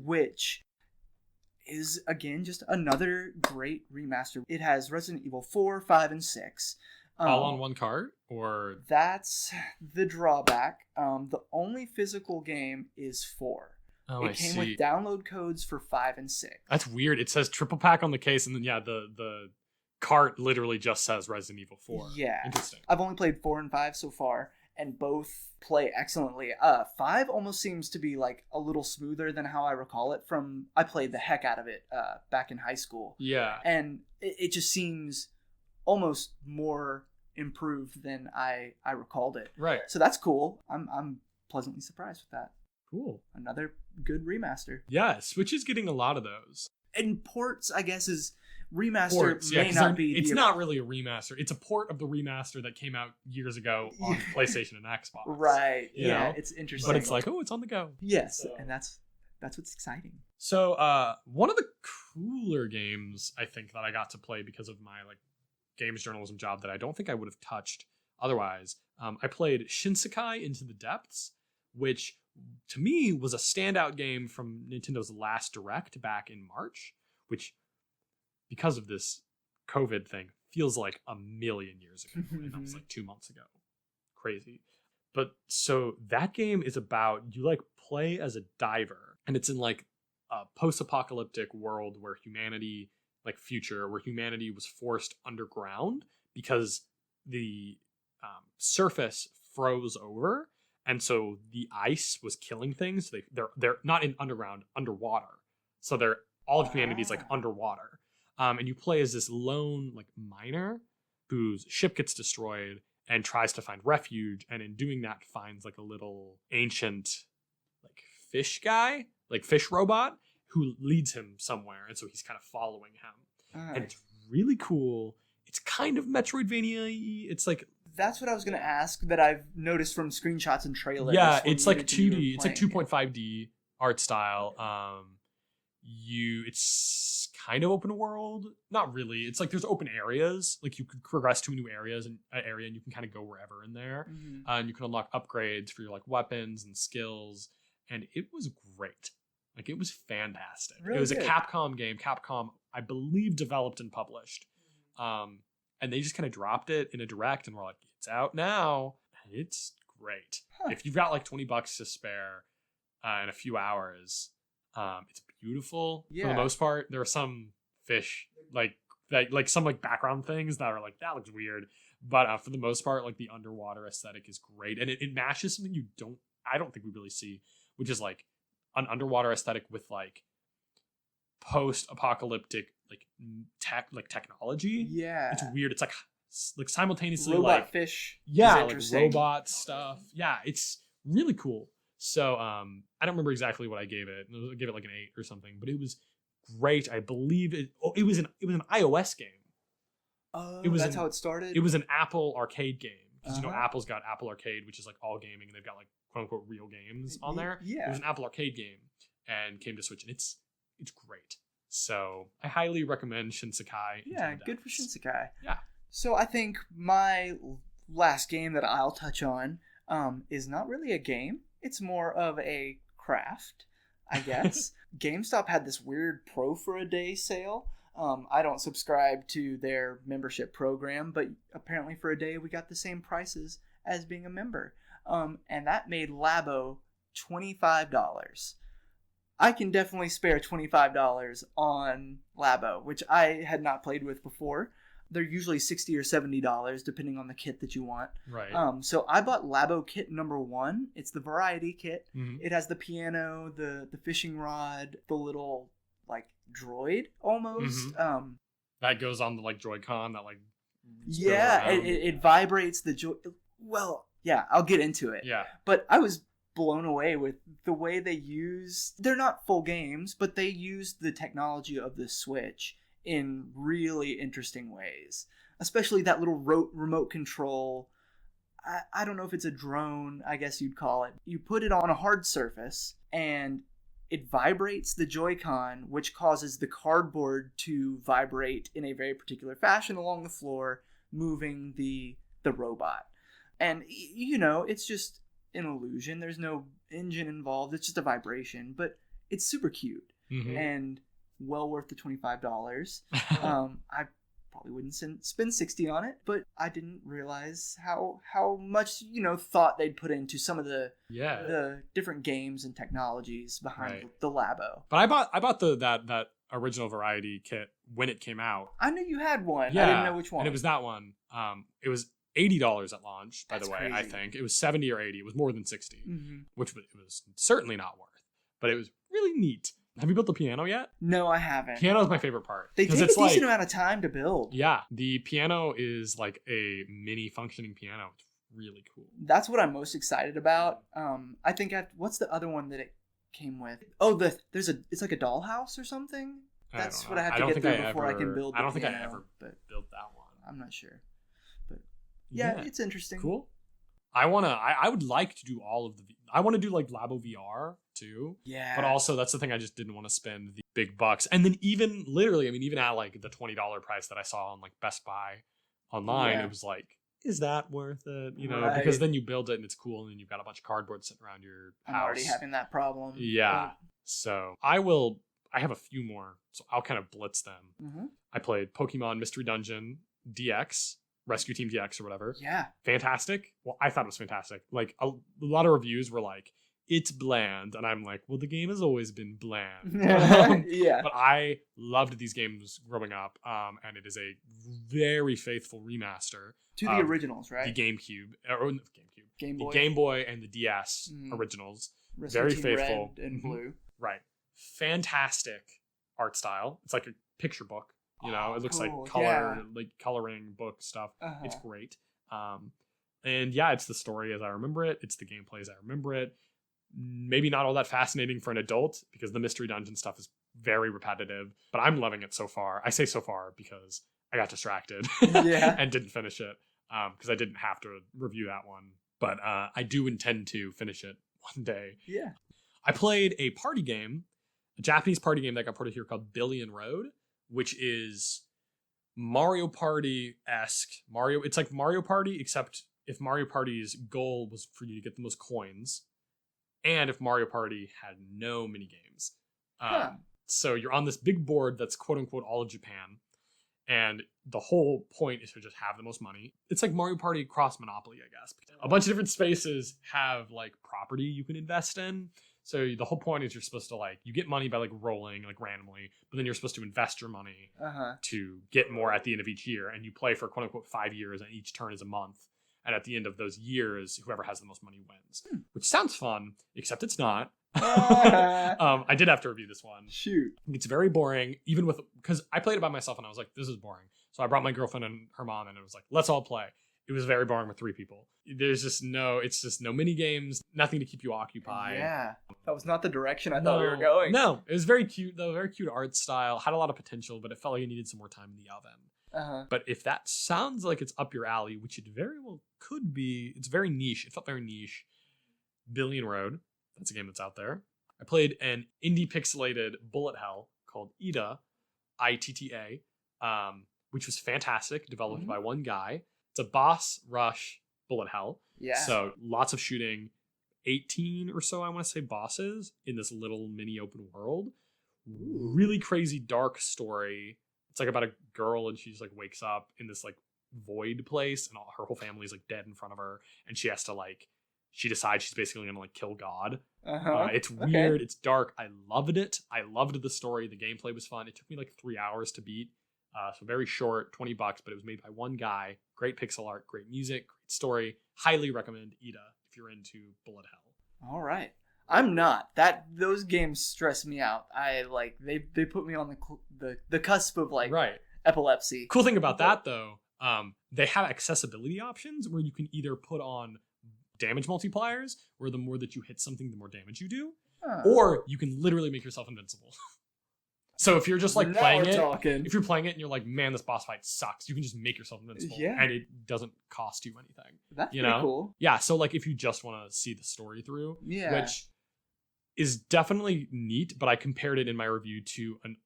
which is, again, just another great remaster. It has Resident Evil 4, 5, and 6. All on one card? Or that's the drawback. The only physical game is 4. Oh, it came with download codes for 5 and 6. That's weird. It says triple pack on the case, and then the cart literally just says Resident Evil 4. Yeah. Interesting. I've only played 4 and 5 so far, and both play excellently. 5 almost seems to be like a little smoother than how I recall it from... I played the heck out of it back in high school. Yeah. And it just seems almost more improved than I recalled it. Right. So that's cool. I'm pleasantly surprised with that. Cool. Another good remaster. Yeah, Switch is getting a lot of those. And ports, I guess, is remaster may not be... It's not really a remaster. It's a port of the remaster that came out years ago on PlayStation and Xbox. Right. You know? It's interesting. But it's like, oh, it's on the go. Yes, so. And that's what's exciting. So one of the cooler games I think that I got to play because of my games journalism job that I don't think I would have touched otherwise, I played Shinsekai Into the Depths, which to me was a standout game from Nintendo's last Direct back in March, which, because of this COVID thing, feels like a million years ago. And that was 2 months ago. Crazy. But so that game is about, you play as a diver, and it's in a post-apocalyptic world where humanity, future, where humanity was forced underground because the surface froze over And so the ice was killing things. They're not in underground, underwater. So all of humanity is like underwater. And you play as this lone like miner whose ship gets destroyed and tries to find refuge, and in doing that finds like a little ancient like fish guy, like fish robot, who leads him somewhere, and so he's kind of following him. And it's really cool. It's kind of Metroidvania-y. It's like, that's what I was gonna ask, that I've noticed from screenshots and trailers. Yeah, it's like 2D. It's like 2.5D art style. It's kind of open world. Not really. It's like there's open areas. Like you could progress to a new area, and you can kind of go wherever in there. And you can unlock upgrades for your like weapons and skills. And it was great. Like it was fantastic. Really it was good. A Capcom game. Capcom, I believe, developed and published. And they just kind of dropped it in a direct, and we're like, it's out now. It's great. If you've got like $20 to spare in a few hours, it's beautiful for the most part. There are some fish like some like background things that are like, that looks weird, but for the most part, like the underwater aesthetic is great, and it matches something I don't think we really see, which is like an underwater aesthetic with like post-apocalyptic like technology. Yeah, it's weird. It's like simultaneously robot like fish. like robot stuff. Yeah, it's really cool. So I don't remember exactly what I gave it. I gave it like an 8 or something, but it was great. I believe it was an iOS game. Oh, that's how it started. It was an Apple Arcade game, because Apple's got Apple Arcade, which is like all gaming, and they've got like quote unquote real games on there. Yeah, it was an Apple Arcade game and came to Switch, and it's great. So I highly recommend Shinsekai. Yeah, good for Shinsekai. Yeah. So I think my last game that I'll touch on is not really a game. It's more of a craft, I guess. GameStop had this weird Pro for a Day sale. I don't subscribe to their membership program, but apparently for a day we got the same prices as being a member. And that made Labo $25. I can definitely spare $25 on Labo, which I had not played with before. They're usually $60 or $70 depending on the kit that you want. Right. So I bought Labo kit number 1. It's the variety kit. Mm-hmm. It has the piano, the fishing rod, the little like droid almost. Mm-hmm. That goes on the like Joy-Con that like. Yeah, it vibrates the joy. Well, yeah, I'll get into it. Yeah. But I was blown away with the way they use. They're not full games, but they use the technology of the Switch in really interesting ways, especially that little remote control. I don't know if it's a drone, I guess you'd call it. You put it on a hard surface and it vibrates the Joy-Con, which causes the cardboard to vibrate in a very particular fashion along the floor, moving the robot. And it's just an illusion. There's no engine involved. It's just a vibration, but it's super cute. Mm-hmm. And well worth the $25. I probably wouldn't spend $60 on it, but I didn't realize how much thought they'd put into some of the different games and technologies behind the Labo. But I bought that original variety kit when it came out. I knew you had one. Yeah, I didn't know which one. And it was that one. It was $80 at launch, by the way. Crazy. I think it was $70 or $80. It was more than $60, mm-hmm. which it was certainly not worth. But it was really neat. Have you built the piano yet? No, I haven't. Piano is my favorite part. They take a decent amount of time to build. Yeah, the piano is like a mini functioning piano. It's really cool. That's what I'm most excited about. I think what's the other one that it came with? Oh, it's like a dollhouse or something. That's what I have to get through before I can build the piano. I don't think I ever built that one. I'm not sure. But yeah, it's interesting. Cool. I would like to do all of I want to do like Labo VR too. Yeah. But also that's the thing, I just didn't want to spend the big bucks. And then even literally, even at like the $20 price that I saw on like Best Buy online, it was like, is that worth it? Because then you build it and it's cool, and then you've got a bunch of cardboard sitting around your house. I'm already having that problem. Yeah. So I have a few more, so I'll kind of blitz them. Mm-hmm. I played Pokemon Mystery Dungeon DX, Rescue Team DX or whatever. Yeah. Fantastic. Well, I thought it was fantastic. Like a lot of reviews were like, it's bland. And I'm like, well, the game has always been bland. Yeah. But I loved these games growing up. And it is a very faithful remaster. To the originals, right? The GameCube. Game Boy and the DS originals. Rescue Very Team faithful. Red and Blue. Right. Fantastic art style. It's like a picture book. It looks cool. like color, like coloring book stuff. It's great. And yeah, it's the story as I remember it. It's the gameplay as I remember it. Maybe not all that fascinating for an adult because the mystery dungeon stuff is very repetitive, but I'm loving it so far. I say so far because I got distracted and didn't finish it because I didn't have to review that one. But I do intend to finish it one day. Yeah. I played a party game, a Japanese party game that got ported here called Billion Road, which is Mario Party-esque. It's like Mario Party, except if Mario Party's goal was for you to get the most coins, and if Mario Party had no mini games. So you're on this big board that's quote unquote all of Japan, and the whole point is to just have the most money. It's like Mario Party cross Monopoly, I guess. A bunch of different spaces have like property you can invest in. So the whole point is you're supposed to you get money by rolling randomly, but then you're supposed to invest your money to get more at the end of each year. And you play for quote unquote 5 years and each turn is a month. And at the end of those years, whoever has the most money wins, which sounds fun, except it's not. I did have to review this one. Shoot. It's very boring, because I played it by myself and I was like, this is boring. So I brought my girlfriend and her mom and it was like, let's all play. It was very boring with 3 people. It's just no mini games, nothing to keep you occupied. Yeah. That was not the direction I thought we were going. No, it was very cute though, very cute art style, had a lot of potential, but it felt like it needed some more time in the oven. But if that sounds like it's up your alley, which it very well could be, it's very niche. It felt very niche. Billion Road, that's a game that's out there. I played an indie pixelated bullet hell called Ida, ITTA, which was fantastic, developed by one guy. It's a boss rush bullet hell. Yeah. So lots of shooting, 18 or so, I want to say, bosses in this little mini open world. Ooh. Really crazy, dark story. It's like about a girl and she just wakes up in this void place and her whole family's dead in front of her. And she has to she decides she's basically going to kill God. It's weird. It's dark. I loved it. I loved the story. The gameplay was fun. It took me 3 hours to beat. So very short, $20, but it was made by one guy. Great pixel art, great music, great story. Highly recommend Ida if you're into bullet hell. All right. I'm not. Those games stress me out. They put me on the cusp of epilepsy. Cool thing about that though, they have accessibility options where you can either put on damage multipliers, where the more that you hit something, the more damage you do, or you can literally make yourself invincible. So if you're just playing it, if you're playing it and you're like, man, this boss fight sucks, you can just make yourself invincible, and it doesn't cost you anything. That's pretty cool. Yeah. So if you just want to see the story through, which is definitely neat, but I compared it in my review to an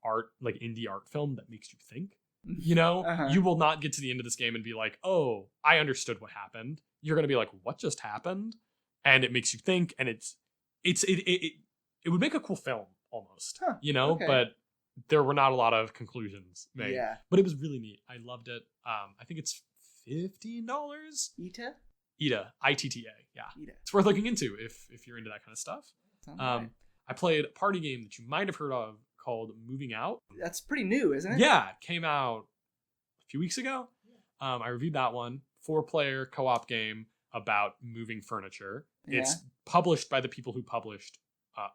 indie art film that makes you think. You will not get to the end of this game and be like, oh, I understood what happened. You're gonna be like, what just happened? And it makes you think, and it would make a cool film almost, but there were not a lot of conclusions made. Yeah. But it was really neat. I loved it. I think it's $15. Ida, ITTA. Yeah. Ida. It's worth looking into if you're into that kind of stuff. Right. I played a party game that you might have heard of called Moving Out. That's pretty new, isn't it? Yeah, it came out a few weeks ago. I reviewed that one. 4-player co-op game about moving furniture. Yeah. It's published by the people who published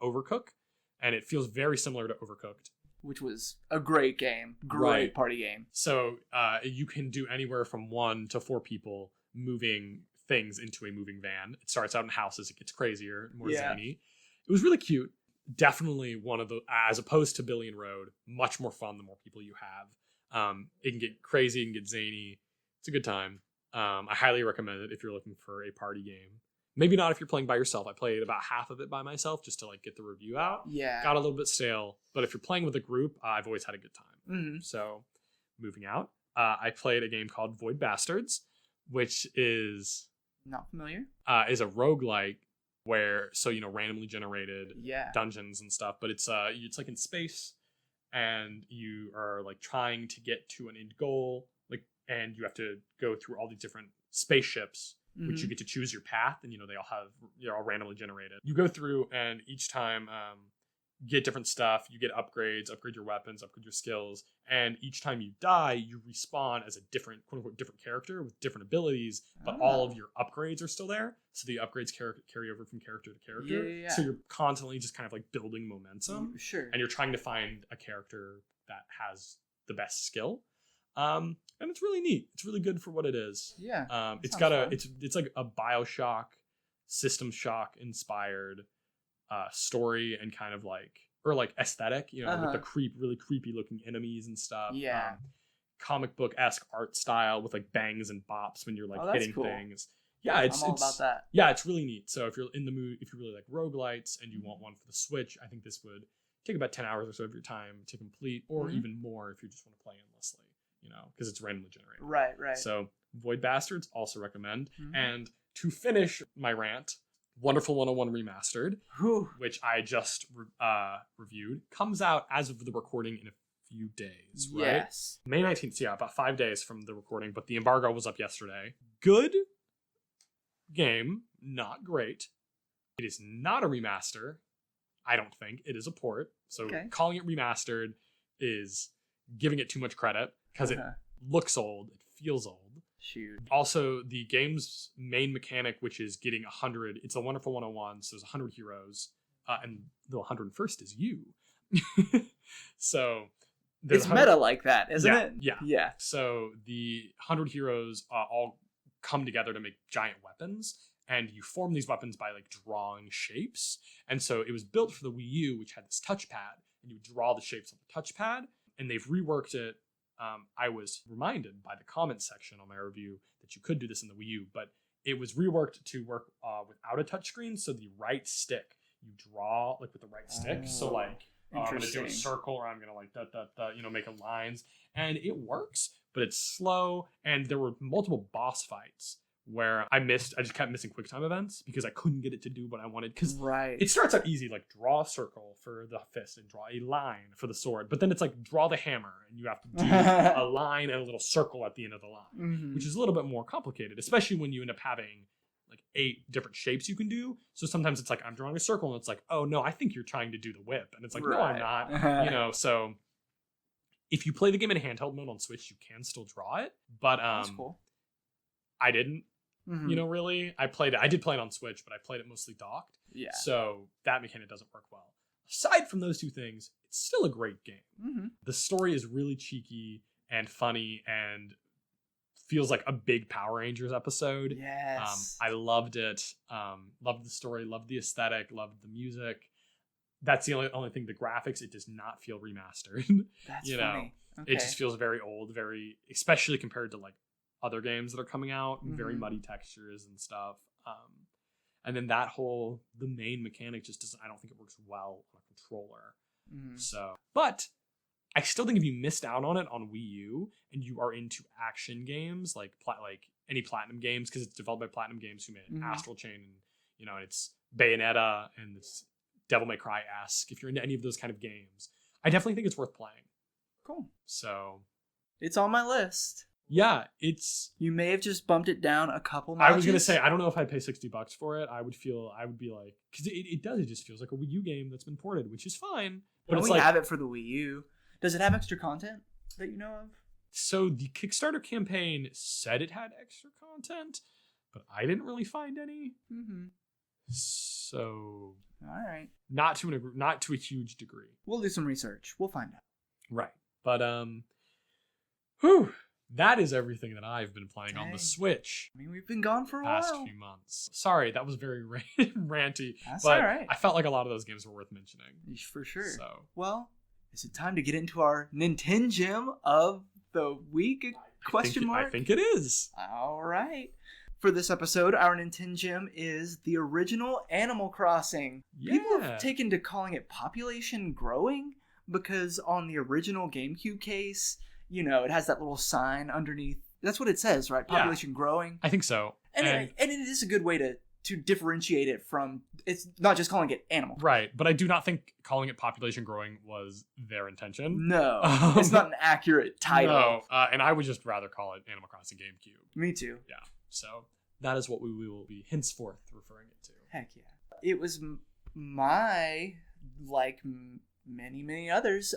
Overcooked, and it feels very similar to Overcooked. Which was a great game. Great party game. So you can do anywhere from 1 to 4 people moving things into a moving van. It starts out in houses. It gets crazier, more zany. It was really cute. Definitely one of the, as opposed to Billion Road, much more fun the more people you have. It can get crazy, it can get zany. It's a good time. I highly recommend it if you're looking for a party game. Maybe not if you're playing by yourself. I played about half of it by myself just to get the review out. Yeah. Got a little bit stale. But if you're playing with a group, I've always had a good time. Mm-hmm. So, moving out. I played a game called Void Bastards, which is... Not familiar. Is a roguelike where, randomly generated dungeons and stuff. But it's in space, and you are trying to get to an end goal. And you have to go through all these different spaceships, which you get to choose your path, and they're all randomly generated. You go through, and each time get different stuff, you get upgrades, upgrade your weapons, upgrade your skills, and each time you die, you respawn as a different, quote unquote, different character with different abilities, but all of your upgrades are still there. So the upgrades carry over from character to character. Yeah. So you're constantly just kind of like building momentum. Sure. And you're trying to find a character that has the best skill. And it's really neat. It's really good for what it is. Yeah. It's got it's like a BioShock, System Shock inspired story and kind of like, or like aesthetic, you know, with the really creepy looking enemies and stuff. Yeah. Comic book-esque art style with like bangs and bops when you're like hitting things. Yeah, I'm all about that. Yeah, it's really neat. So if you're in the mood, if you really like roguelites and you want one for the Switch, I think this would take about 10 hours or so of your time to complete, or even more if you just want to play endlessly, you know, because it's randomly generated. Right. So Void Bastards, also recommend. And to finish my rant, Wonderful 101 Remastered, which I just reviewed, comes out as of the recording in a few days, right? Yes. May 19th, so yeah, about 5 days from the recording, but the embargo was up yesterday. Good game, not great. It is not a remaster, I don't think. It is a port, so calling it remastered is giving it too much credit, because it looks old, it feels old. Shoot. Also, the game's main mechanic, which is getting 100, it's a Wonderful 101, so there's 100 heroes, and the 101st is you. So it's meta like that, isn't it? Yeah. So the 100 heroes all come together to make giant weapons, and you form these weapons by like drawing shapes. And so it was built for the Wii U, which had this touchpad, and you draw the shapes on the touchpad, and they've reworked it. I was reminded by the comments section on my review that you could do this in the Wii U, but it was reworked to work without a touchscreen. So the right stick, you draw like with the right stick. So like I'm going to do a circle, or I'm going to like make a lines, and it works, but it's slow. And there were multiple boss fights where I just kept missing quick time events because I couldn't get it to do what I wanted. Because it starts out easy, like draw a circle for the fist and draw a line for the sword. But then it's like draw the hammer, and you have to do a line and a little circle at the end of the line, which is a little bit more complicated, especially when you end up having like 8 different shapes you can do. So sometimes it's like I'm drawing a circle, and it's like, oh no, I think you're trying to do the whip, and it's like, no, I'm not. You know, so if you play the game in handheld mode on Switch, you can still draw it, but that's cool. I didn't. You know, really, I did play it on Switch, but I played it mostly docked. Yeah. So that mechanic doesn't work well. Aside from those two things, it's still a great game. The story is really cheeky and funny and feels like a big Power Rangers episode. Yes. I loved it. Loved the story, loved the aesthetic, loved the music. That's the only thing. The graphics, it does not feel remastered. That's funny. Okay. It just feels very old, especially compared to like other games that are coming out, very muddy textures and stuff. And then the main mechanic just doesn't, I don't think it works well on a controller. So, but I still think if you missed out on it on Wii U and you are into action games, like any Platinum games, because it's developed by Platinum Games, who made Astral Chain, and you know, it's Bayonetta and it's Devil May Cry-esque. If you're into any of those kind of games, I definitely think it's worth playing. Cool. So it's on my list. Yeah, you may have just bumped it down a couple notches. I was gonna say, I don't know if I'd pay $60 for it. I would be like, because it just feels like a Wii U game that's been ported, which is fine. But it's like, have it for the Wii U. Does it have extra content that you know of? So the Kickstarter campaign said it had extra content, but I didn't really find any. So all right, not to a huge degree. We'll do some research. We'll find out. Right, but that is everything that I've been playing on the Switch. I mean, we've been gone for a past while. Few months. Sorry, that was very ranty. That's but all right. I felt like a lot of those games were worth mentioning. For sure. So, well, is it time to get into our NintenGem of the week? Question mark? I think it is. All right. For this episode, our NintenGem is the original Animal Crossing. Yeah. People have taken to calling it population growing because on the original GameCube case, you know, it has that little sign underneath. That's what it says, right? Population growing. I think so. And it is a good way to differentiate it from, it's not just calling it animal. Right. But I do not think calling it population growing was their intention. No. It's not an accurate title. No. And I would just rather call it Animal Crossing GameCube. Me too. Yeah. So that is what we will be henceforth referring it to. Heck yeah. It was my like many others,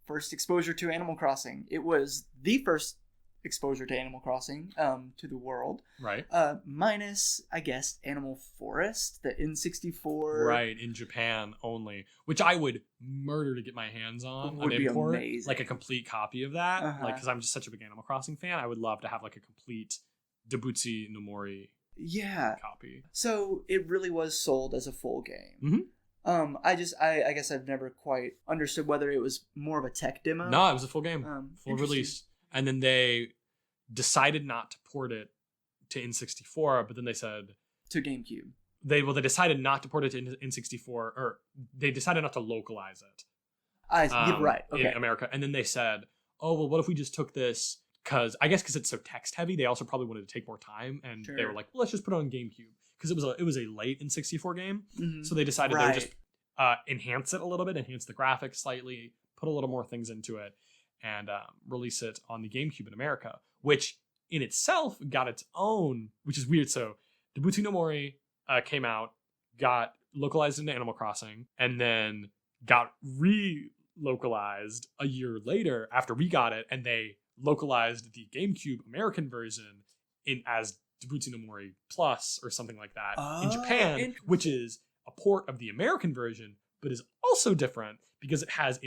first exposure to Animal Crossing. It was the first exposure to Animal Crossing to the world. Right. Minus, I guess, Animal Forest, the N64. Right, in Japan only, which I would murder to get my hands on. Would be amazing. Like a complete copy of that. Uh-huh. Like, because I'm just such a big Animal Crossing fan, I would love to have like a complete Debutsi no Mori copy. So it really was sold as a full game. Mm-hmm. I guess I've never quite understood whether it was more of a tech demo. No, it was a full game, full release. And then they decided not to port it to N64, but then they said to GameCube. They decided not to port it to N64, or they decided not to localize it. Right. Okay. In America, and then they said, "Oh well, what if we just took this?" Because it's so text heavy. They also probably wanted to take more time, and they were like, "Well, let's just put it on GameCube," because it was a late N64 game. Mm-hmm. So they decided they would just enhance it a little bit, enhance the graphics slightly, put a little more things into it, and release it on the GameCube in America, which in itself got its own, which is weird. So Debutsi no Mori came out, got localized into Animal Crossing, and then got re-localized a year later after we got it, and they localized the GameCube American version as Debutsi no Mori Plus or something like that in Japan, which is a port of the American version, but is also different because it has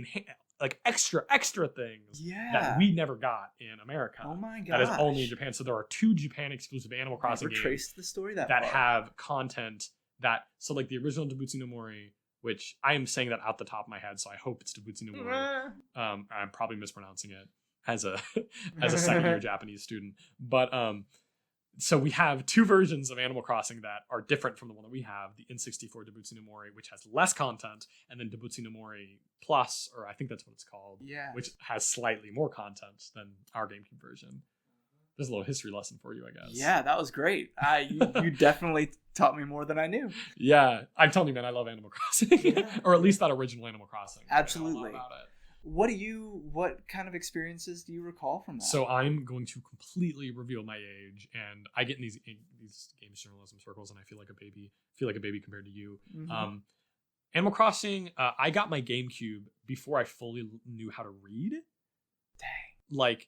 extra things that we never got in America. Oh my god! That is only in Japan. So there are 2 Japan exclusive Animal Crossing games traced the story that have content that, so like the original Debutsi no Mori, which I am saying that out the top of my head, so I hope it's Debutsi no Mori. I'm probably mispronouncing it as a second year Japanese student, but so we have 2 versions of Animal Crossing that are different from the one that we have, the N64 Debutsi no Mori, which has less content, and then Debutsi no Mori Plus, or I think that's what it's called, which has slightly more content than our GameCube version. There's a little history lesson for you, I guess. Yeah, that was great. You definitely taught me more than I knew. Yeah, I'm telling you, man, I love Animal Crossing, or at least that original Animal Crossing. Absolutely. I know a lot about it. What kind of experiences do you recall from that? So I'm going to completely reveal my age, and I get in these games journalism circles, and I feel like a baby compared to you. Mm-hmm. Animal Crossing, I got my GameCube before I fully knew how to read. Dang.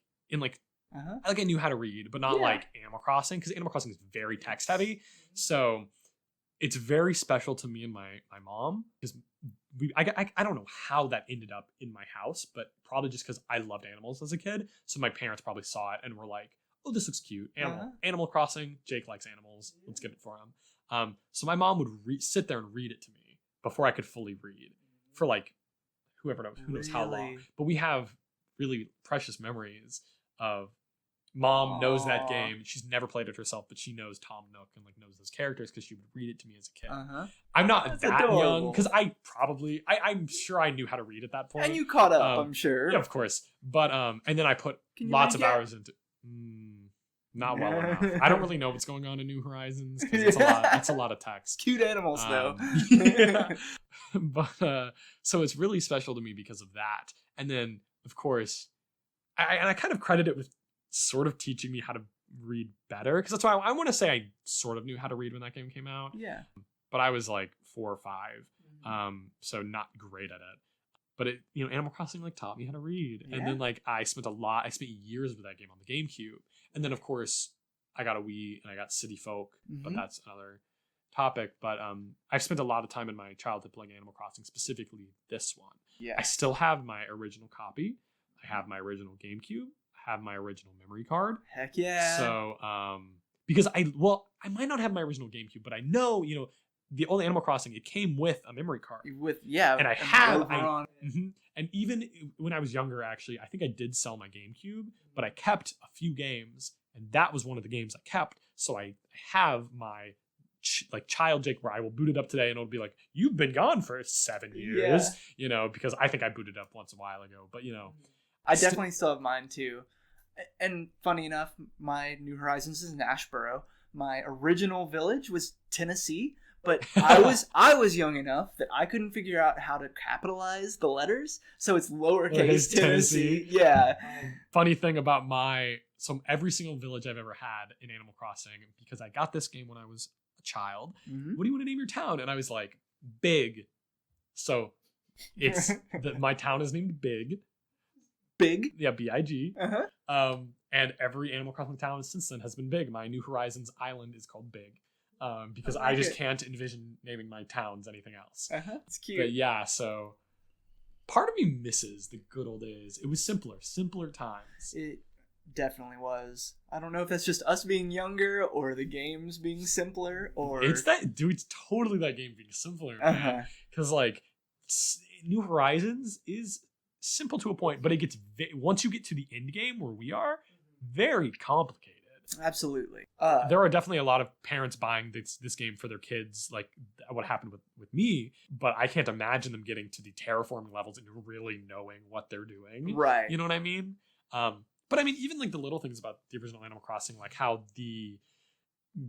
I knew how to read, but not like Animal Crossing, because Animal Crossing is very text heavy. So it's very special to me and my mom, because I don't know how that ended up in my house, but probably just because I loved animals as a kid. So my parents probably saw it and were like, "Oh, this looks cute. Animal Crossing. Jake likes animals. Let's get it for him." So my mom would sit there and read it to me before I could fully read for like who knows how long. But we have really precious memories of mom knows that game. She's never played it herself, but she knows Tom Nook and like knows those characters because she would read it to me as a kid. I'm not That's that adorable. Young, because I'm sure I knew how to read at that point. And you caught up, I'm sure. Yeah, of course. But and then I put lots of hours into not well enough. I don't really know what's going on in New Horizons because it's a lot of text. Cute animals though. Yeah. But so it's really special to me because of that. And then of course I kind of credit it with sort of teaching me how to read better, because that's why I want to say I sort of knew how to read when that game came out. Yeah. But I was like 4 or 5, so not great at it. But it, Animal Crossing like taught me how to read, and then like I spent years with that game on the GameCube, and then of course I got a Wii and I got City Folk, but that's another topic. But I've spent a lot of time in my childhood playing Animal Crossing, specifically this one. Yeah. I still have my original copy. I have my original GameCube. Have my original memory card. Heck yeah. So because I might not have my original GameCube, but I know the old Animal Crossing, it came with a memory card. And I have and even when I was younger, actually, I think I did sell my GameCube, but I kept a few games, and that was one of the games I kept. So I have my child Jake, where I will boot it up today and it'll be like, you've been gone for 7 years, because I think I booted up once a while ago, but I definitely still have mine too. And funny enough, my New Horizons is in Ashboro. My original village was Tennessee, but I was young enough that I couldn't figure out how to capitalize the letters, so it's lowercase Tennessee. Yeah. Funny thing about so every single village I've ever had in Animal Crossing, because I got this game when I was a child. What do you want to name your town? And I was like, Big So it's my town is named Big. Big? Yeah, Big. Uh-huh. And every Animal Crossing town since then has been Big. My New Horizons island is called Big. Because I just can't envision naming my towns anything else. Uh-huh. It's cute. But yeah, so part of me misses the good old days. It was simpler times. It definitely was. I don't know if that's just us being younger or the games being simpler or... It's totally that game being simpler, man. Because, like, New Horizons is simple to a point, but it gets, once you get to the end game where we are, very complicated. Absolutely. There are definitely a lot of parents buying this game for their kids, like what happened with me, but I can't imagine them getting to the terraforming levels and really knowing what they're doing. Right. You know what I mean? But I mean, even like the little things about the original Animal Crossing, like how the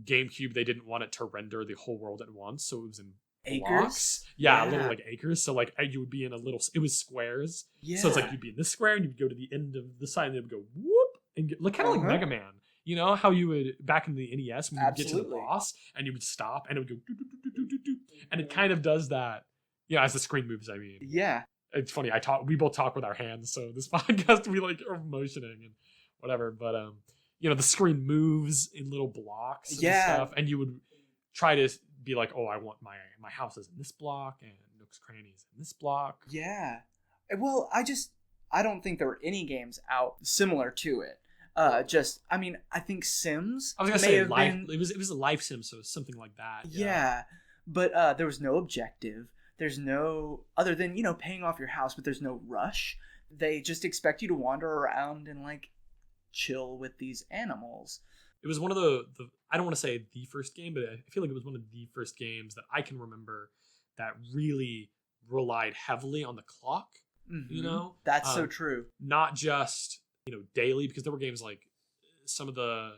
GameCube, they didn't want it to render the whole world at once, so it was in blocks. Yeah, little like acres. So like you would be in it was squares. Yeah. So it's like you'd be in this square and you'd go to the end of the side and it would go whoop and get, like kind of like Mega Man. You know how you would back in the NES when you would get to the boss and you would stop and it would go do, do, do, do, do, do, and it kind of does that. Yeah, as the screen moves. I mean, yeah, it's funny. We both talk with our hands, so this podcast we like are motioning and whatever. But the screen moves in little blocks and stuff, and you would try to be like, oh, I want my house is in this block and Nook's Crannies in this block. Yeah, well, I don't think there were any games out similar to it. I think Sims. I was gonna say life. It was a life sim, so something like that. Yeah, but there was no objective. There's no other than paying off your house, but there's no rush. They just expect you to wander around and like chill with these animals. It was one of the I don't want to say the first game, but I feel like it was one of the first games that I can remember that really relied heavily on the clock. Mm-hmm. That's so true. Not just daily, because there were games like some of the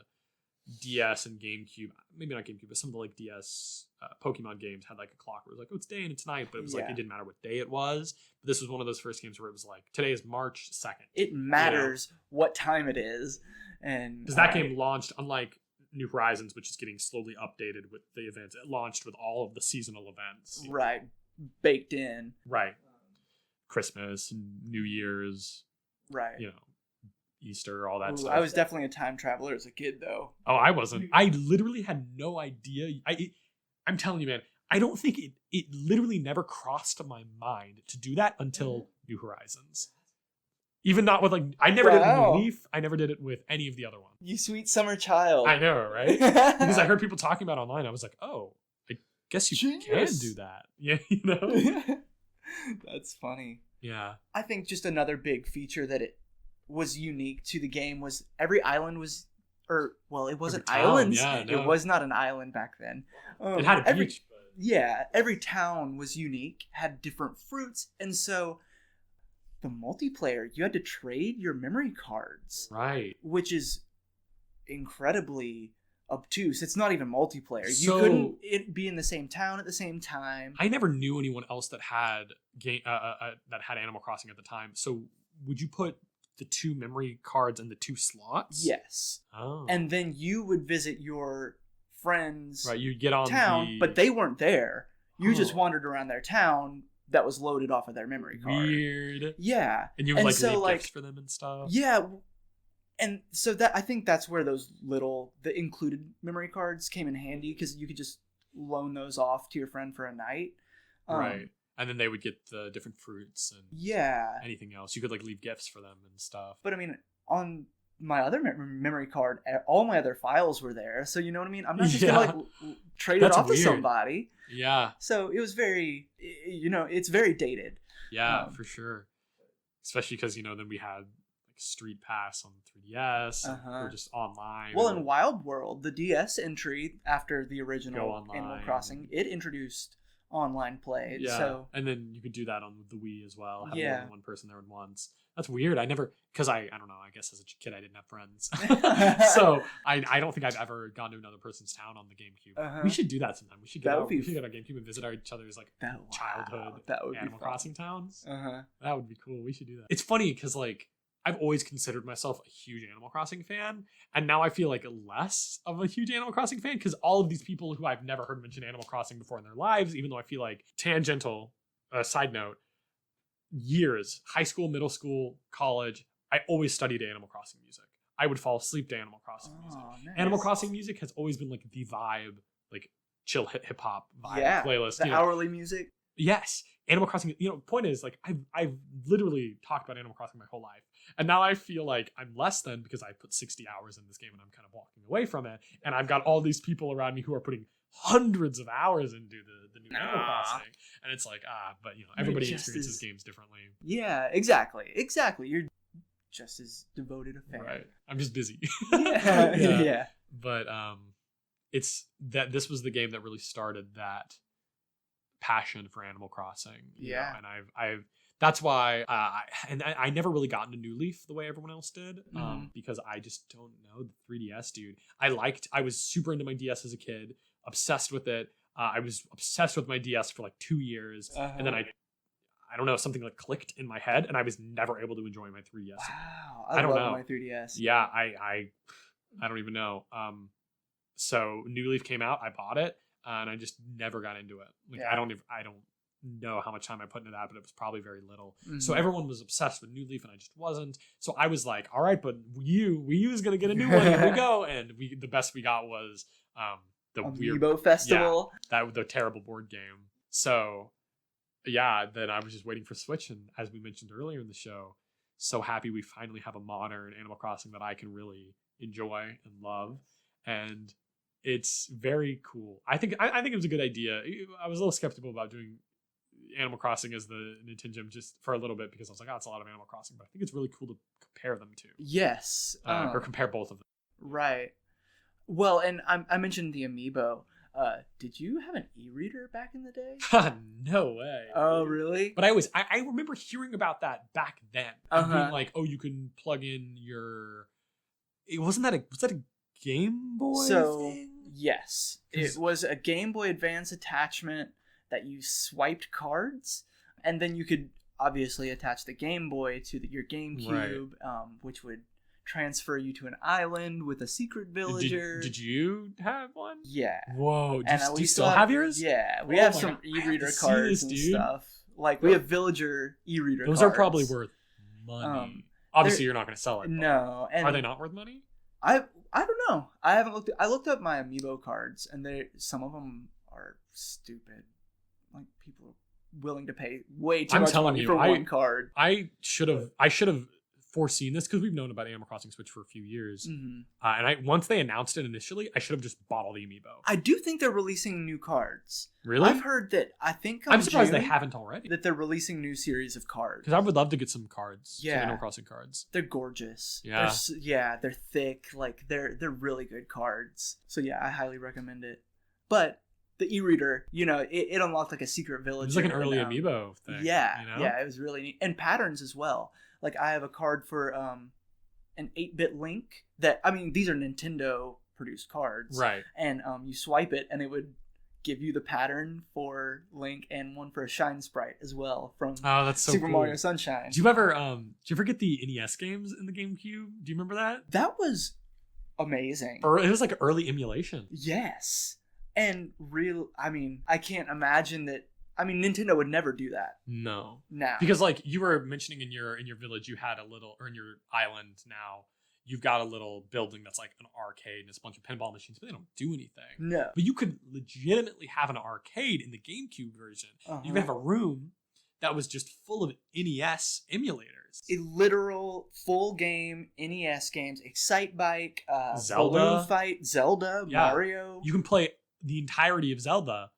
DS and GameCube, maybe not GameCube, but some of the like DS Pokemon games had like a clock where it was like, oh, it's day and it's night, but it was like it didn't matter what day it was. But this was one of those first games where it was like, today is March 2nd. It matters what time it is. And because that game launched, unlike New Horizons, which is getting slowly updated with the events, it launched with all of the seasonal events. Right. Baked in. Right. Christmas, New Year's. Right. Easter, all that stuff. I was definitely a time traveler as a kid, though. Oh, I wasn't. I literally had no idea. I'm telling you, man, I don't think it literally never crossed my mind to do that until New Horizons. Even not with like, I never did it with New Leaf. I never did it with any of the other ones. You sweet summer child. I know, right? Because I heard people talking about it online. I was like, oh, I guess you can do that. Yeah, That's funny. Yeah. I think just another big feature that it was unique to the game was every island was, it wasn't islands. Yeah, no. It was not an island back then. It had a beach. Yeah, every town was unique, had different fruits, and so the multiplayer, you had to trade your memory cards. Right. Which is incredibly obtuse. It's not even multiplayer. You couldn't be in the same town at the same time. I never knew anyone else that had Animal Crossing at the time. So would you put the 2 memory cards in the 2 slots? Yes. Oh. And then you would visit your friends' right, you'd get on town, but they weren't there. You just wandered around their town that was loaded off of their memory card. Weird. Yeah. And you would leave gifts for them and stuff. Yeah. And so I think that's where the included memory cards came in handy, because you could just loan those off to your friend for a night. Right. And then they would get the different fruits and anything else. You could like leave gifts for them and stuff. But I mean, on my other memory card, all my other files were there. So you know what I mean? I'm not just going to like trade it off to somebody. Yeah. So it was very, it's very dated. Yeah, for sure. Especially because, then we had like Street Pass on 3DS or just online. Well, in Wild World, the DS entry after the original Animal Crossing, it introduced online play. Yeah. So, and then you could do that on the Wii as well. Have more than one person there at once. That's weird. I never, because I don't know, I guess as a kid I didn't have friends. So I don't think I've ever gone to another person's town on the GameCube. We should do that sometime. We should get our GameCube and visit each other's like childhood Animal Crossing towns. That would be cool. We should do that. It's funny because like I've always considered myself a huge Animal Crossing fan, and now I feel like less of a huge Animal Crossing fan because all of these people who I've never heard mention Animal Crossing before in their lives, even though I feel like tangential side note, years, high school, middle school, college, I always studied Animal Crossing music. I would fall asleep to Animal Crossing music. Nice. Animal Crossing music has always been like the vibe, like chill hip hop vibe playlist. The hourly music. Yes, Animal Crossing. Point is, like, I've literally talked about Animal Crossing my whole life, and now I feel like I'm less than because I put 60 hours in this game and I'm kind of walking away from it, and I've got all these people around me who are putting hundreds of hours into the new Animal Crossing, and it's like but everybody experiences games differently. Yeah, exactly. You're just as devoted a fan. Right. I'm just busy. Yeah. But it's that this was the game that really started that passion for Animal Crossing. You know? And I've that's why I never really got into New Leaf the way everyone else did, because I just don't know the 3DS, dude. I was super into my DS as a kid, obsessed with it. I was obsessed with my DS for like 2 years, and then I don't know, something like clicked in my head, and I was never able to enjoy my 3DS. Wow, I don't love know. my 3DS. Yeah, I don't even know. So New Leaf came out, I bought it, and I just never got into it. Like I don't know how much time I put into that, but it was probably very little. So everyone was obsessed with New Leaf, and I just wasn't. So I was like, all right, but Wii U is gonna get a new one. Here we go. And the best we got was the weird Amiibo Festival. Yeah, the terrible board game. So yeah, then I was just waiting for Switch, and as we mentioned earlier in the show, so happy we finally have a modern Animal Crossing that I can really enjoy and love, and it's very cool. I think it was a good idea. I was a little skeptical about doing Animal Crossing as the NintenGem just for a little bit because I was like, it's a lot of Animal Crossing, but I think it's really cool to compare them to. Yes, or compare both of them. Right. Well, and I mentioned the amiibo. Did you have an e-reader back in the day? No way. Oh, really? But I remember hearing about that back then. And being like, you can plug in your... Was that a Game Boy thing? Yes. It was a Game Boy Advance attachment that you swiped cards, and then you could obviously attach the Game Boy to your GameCube, which would transfer you to an island with a secret villager. Did you have one? Yeah. Whoa. Do you still have yours? Yeah. We have some e-reader cards and stuff. Like, we have villager e-reader cards. Those are probably worth money. Obviously, you're not going to sell it. No. And are they not worth money? I don't know. I haven't looked. I looked up my amiibo cards, and some of them are stupid. Like, people are willing to pay way too much money for one card. I should have foreseen this because we've known about Animal Crossing Switch for a few years, and once they announced it initially, I should have just bought all the amiibo. I do think they're releasing new cards. Really? I've heard that. I'm surprised they haven't already. That they're releasing new series of cards. Because I would love to get some cards. Yeah, some Animal Crossing cards. They're gorgeous. Yeah, they're thick. Like they're really good cards. So yeah, I highly recommend it. But the e-reader, it unlocked like a secret village. It was like an early amiibo thing. Yeah, yeah, it was really neat. And patterns as well. Like, I have a card for an 8-bit Link that, these are Nintendo produced cards. Right. And you swipe it and it would give you the pattern for Link and one for a Shine Sprite as well from that's so Super cool. Mario Sunshine. Did you ever get the NES games in the GameCube? Do you remember that? That was amazing. It was like early emulation. Yes. And I can't imagine that. Nintendo would never do that. No. Now. Because like you were mentioning in your village, you had a little, or in your island now, you've got a little building that's like an arcade and it's a bunch of pinball machines, but they don't do anything. No. But you could legitimately have an arcade in the GameCube version. You could have a room that was just full of NES emulators. A literal full game NES games, Excite Bike, Zelda, Balloon Fight, Zelda, Mario. You can play the entirety of Zelda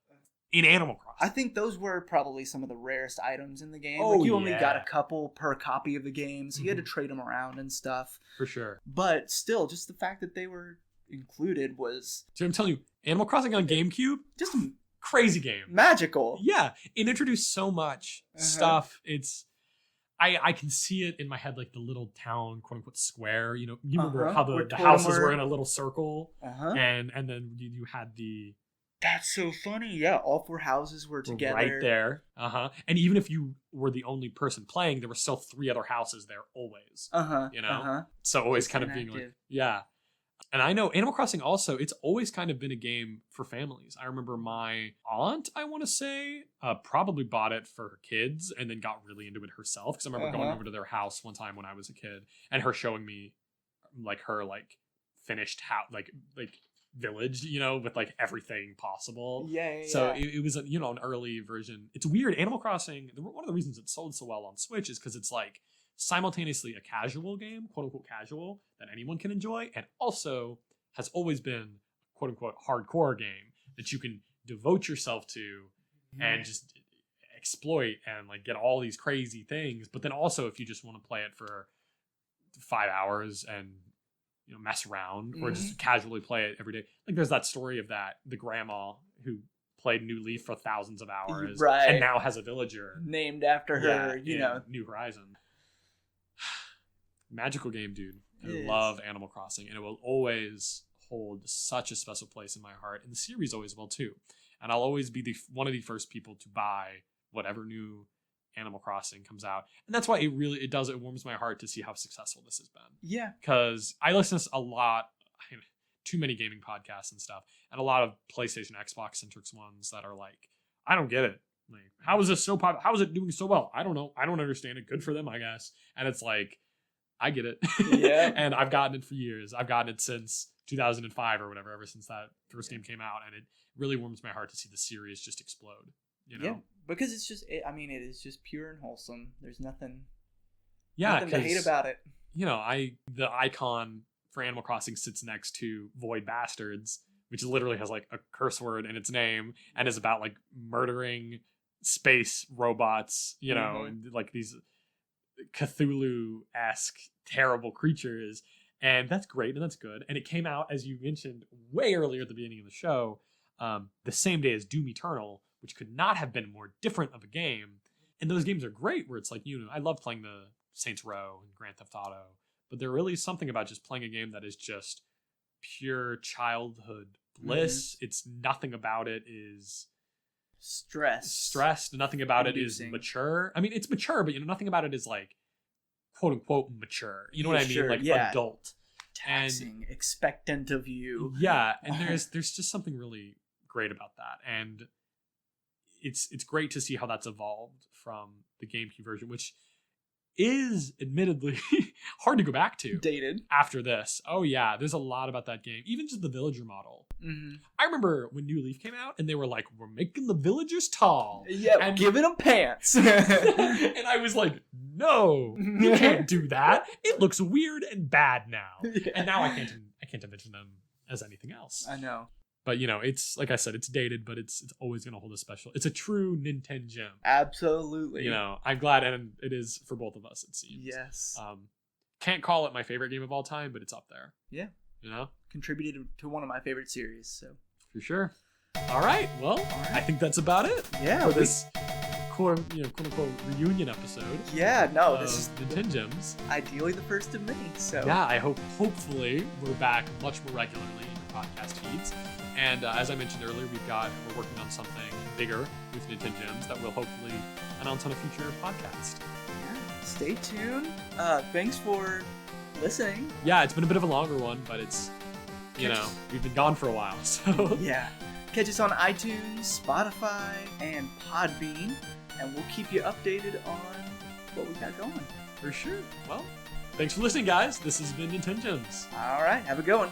in Animal Crossing. I think those were probably some of the rarest items in the game. Oh, you only got a couple per copy of the game, so you had to trade them around and stuff. For sure. But still, just the fact that they were included was... So I'm telling you, Animal Crossing on GameCube, just a crazy game. Magical. Yeah, it introduced so much stuff. I can see it in my head, like the little town, quote unquote, square. You remember how the houses were in a little circle, and then you had the... That's so funny. Yeah, all 4 houses were together. Right there. And even if you were the only person playing, there were still 3 other houses there always. So always kind of being like, yeah. And I know Animal Crossing also, it's always kind of been a game for families. I remember my aunt, I want to say, probably bought it for her kids and then got really into it herself. Because I remember going over to their house one time when I was a kid and her showing me like her like finished house, like village, you know, with like everything possible. So it was you know, an early version. It's weird. Animal Crossing, one of the reasons it sold so well on Switch is because it's like simultaneously a casual game, quote unquote casual, that anyone can enjoy, and also has always been quote unquote hardcore game that you can devote yourself to and just exploit and like get all these crazy things. But then also if you just want to play it for 5 hours and, you know, mess around or just casually play it every day. Like there's that story of the grandma who played New Leaf for thousands of hours and now has a villager named after her, you know, New Horizon. Magical game, dude. I love Animal Crossing, and it will always hold such a special place in my heart, and the series always will too. And I'll always be one of the first people to buy whatever new Animal Crossing comes out, and that's why it warms my heart to see how successful this has been. Yeah, because I listen to a lot, too many gaming podcasts and stuff, and a lot of PlayStation, Xbox centric ones that are like, I don't get it. Like, how is this so popular? How is it doing so well? I don't know. I don't understand it. Good for them, I guess. And it's like, I get it. Yeah. And I've gotten it for years. I've gotten it since 2005 or whatever, ever since that first game came out. And it really warms my heart to see the series just explode. You know? Yeah, because it's just, it is just pure and wholesome. There's nothing to hate about it. You know, the icon for Animal Crossing sits next to Void Bastards, which literally has like a curse word in its name and is about like murdering space robots, you know, and like these Cthulhu-esque terrible creatures, and that's great and that's good. And it came out, as you mentioned way earlier at the beginning of the show, the same day as Doom Eternal, which could not have been more different of a game. And those games are great where it's like, you know, I love playing the Saints Row and Grand Theft Auto, but there really is something about just playing a game that is just pure childhood bliss. It's nothing about it is stressed. Nothing about it is mature. I mean, it's mature, but you know, nothing about it is like quote unquote mature. You know what I mean? Like adult, taxing, and expectant of you. Yeah, and there's just something really great about that, and it's great to see how that's evolved from the GameCube version, which is admittedly hard to go back to. Dated. After this. Oh yeah, there's a lot about that game. Even just the villager model. I remember when New Leaf came out and they were like, we're making the villagers tall. Yeah, and giving them pants. And I was like, no, you can't do that. It looks weird and bad now. Yeah. And now I can't envision them as anything else. I know. But, you know, it's, like I said, it's dated, but it's always going to hold a special. It's a true NintenGem. Absolutely. You know, I'm glad, and it is for both of us, it seems. Yes. Can't call it my favorite game of all time, but it's up there. Yeah. You know? Contributed to one of my favorite series, so. For sure. All right. Well, I think that's about it. Yeah. For this quote unquote reunion episode. Yeah, no, this is NintenGems. Ideally the first of many, so. Yeah, I hopefully we're back much more regularly in your podcast feeds. And as I mentioned earlier, we're working on something bigger with NintenGems that we'll hopefully announce on a future podcast. Yeah, stay tuned. Thanks for listening. Yeah, it's been a bit of a longer one, but it's, you know, we've been gone for a while, so. Yeah. Catch us on iTunes, Spotify, and Podbean, and we'll keep you updated on what we got going. For sure. Well, thanks for listening, guys. This has been NintenGems. All right, have a good one.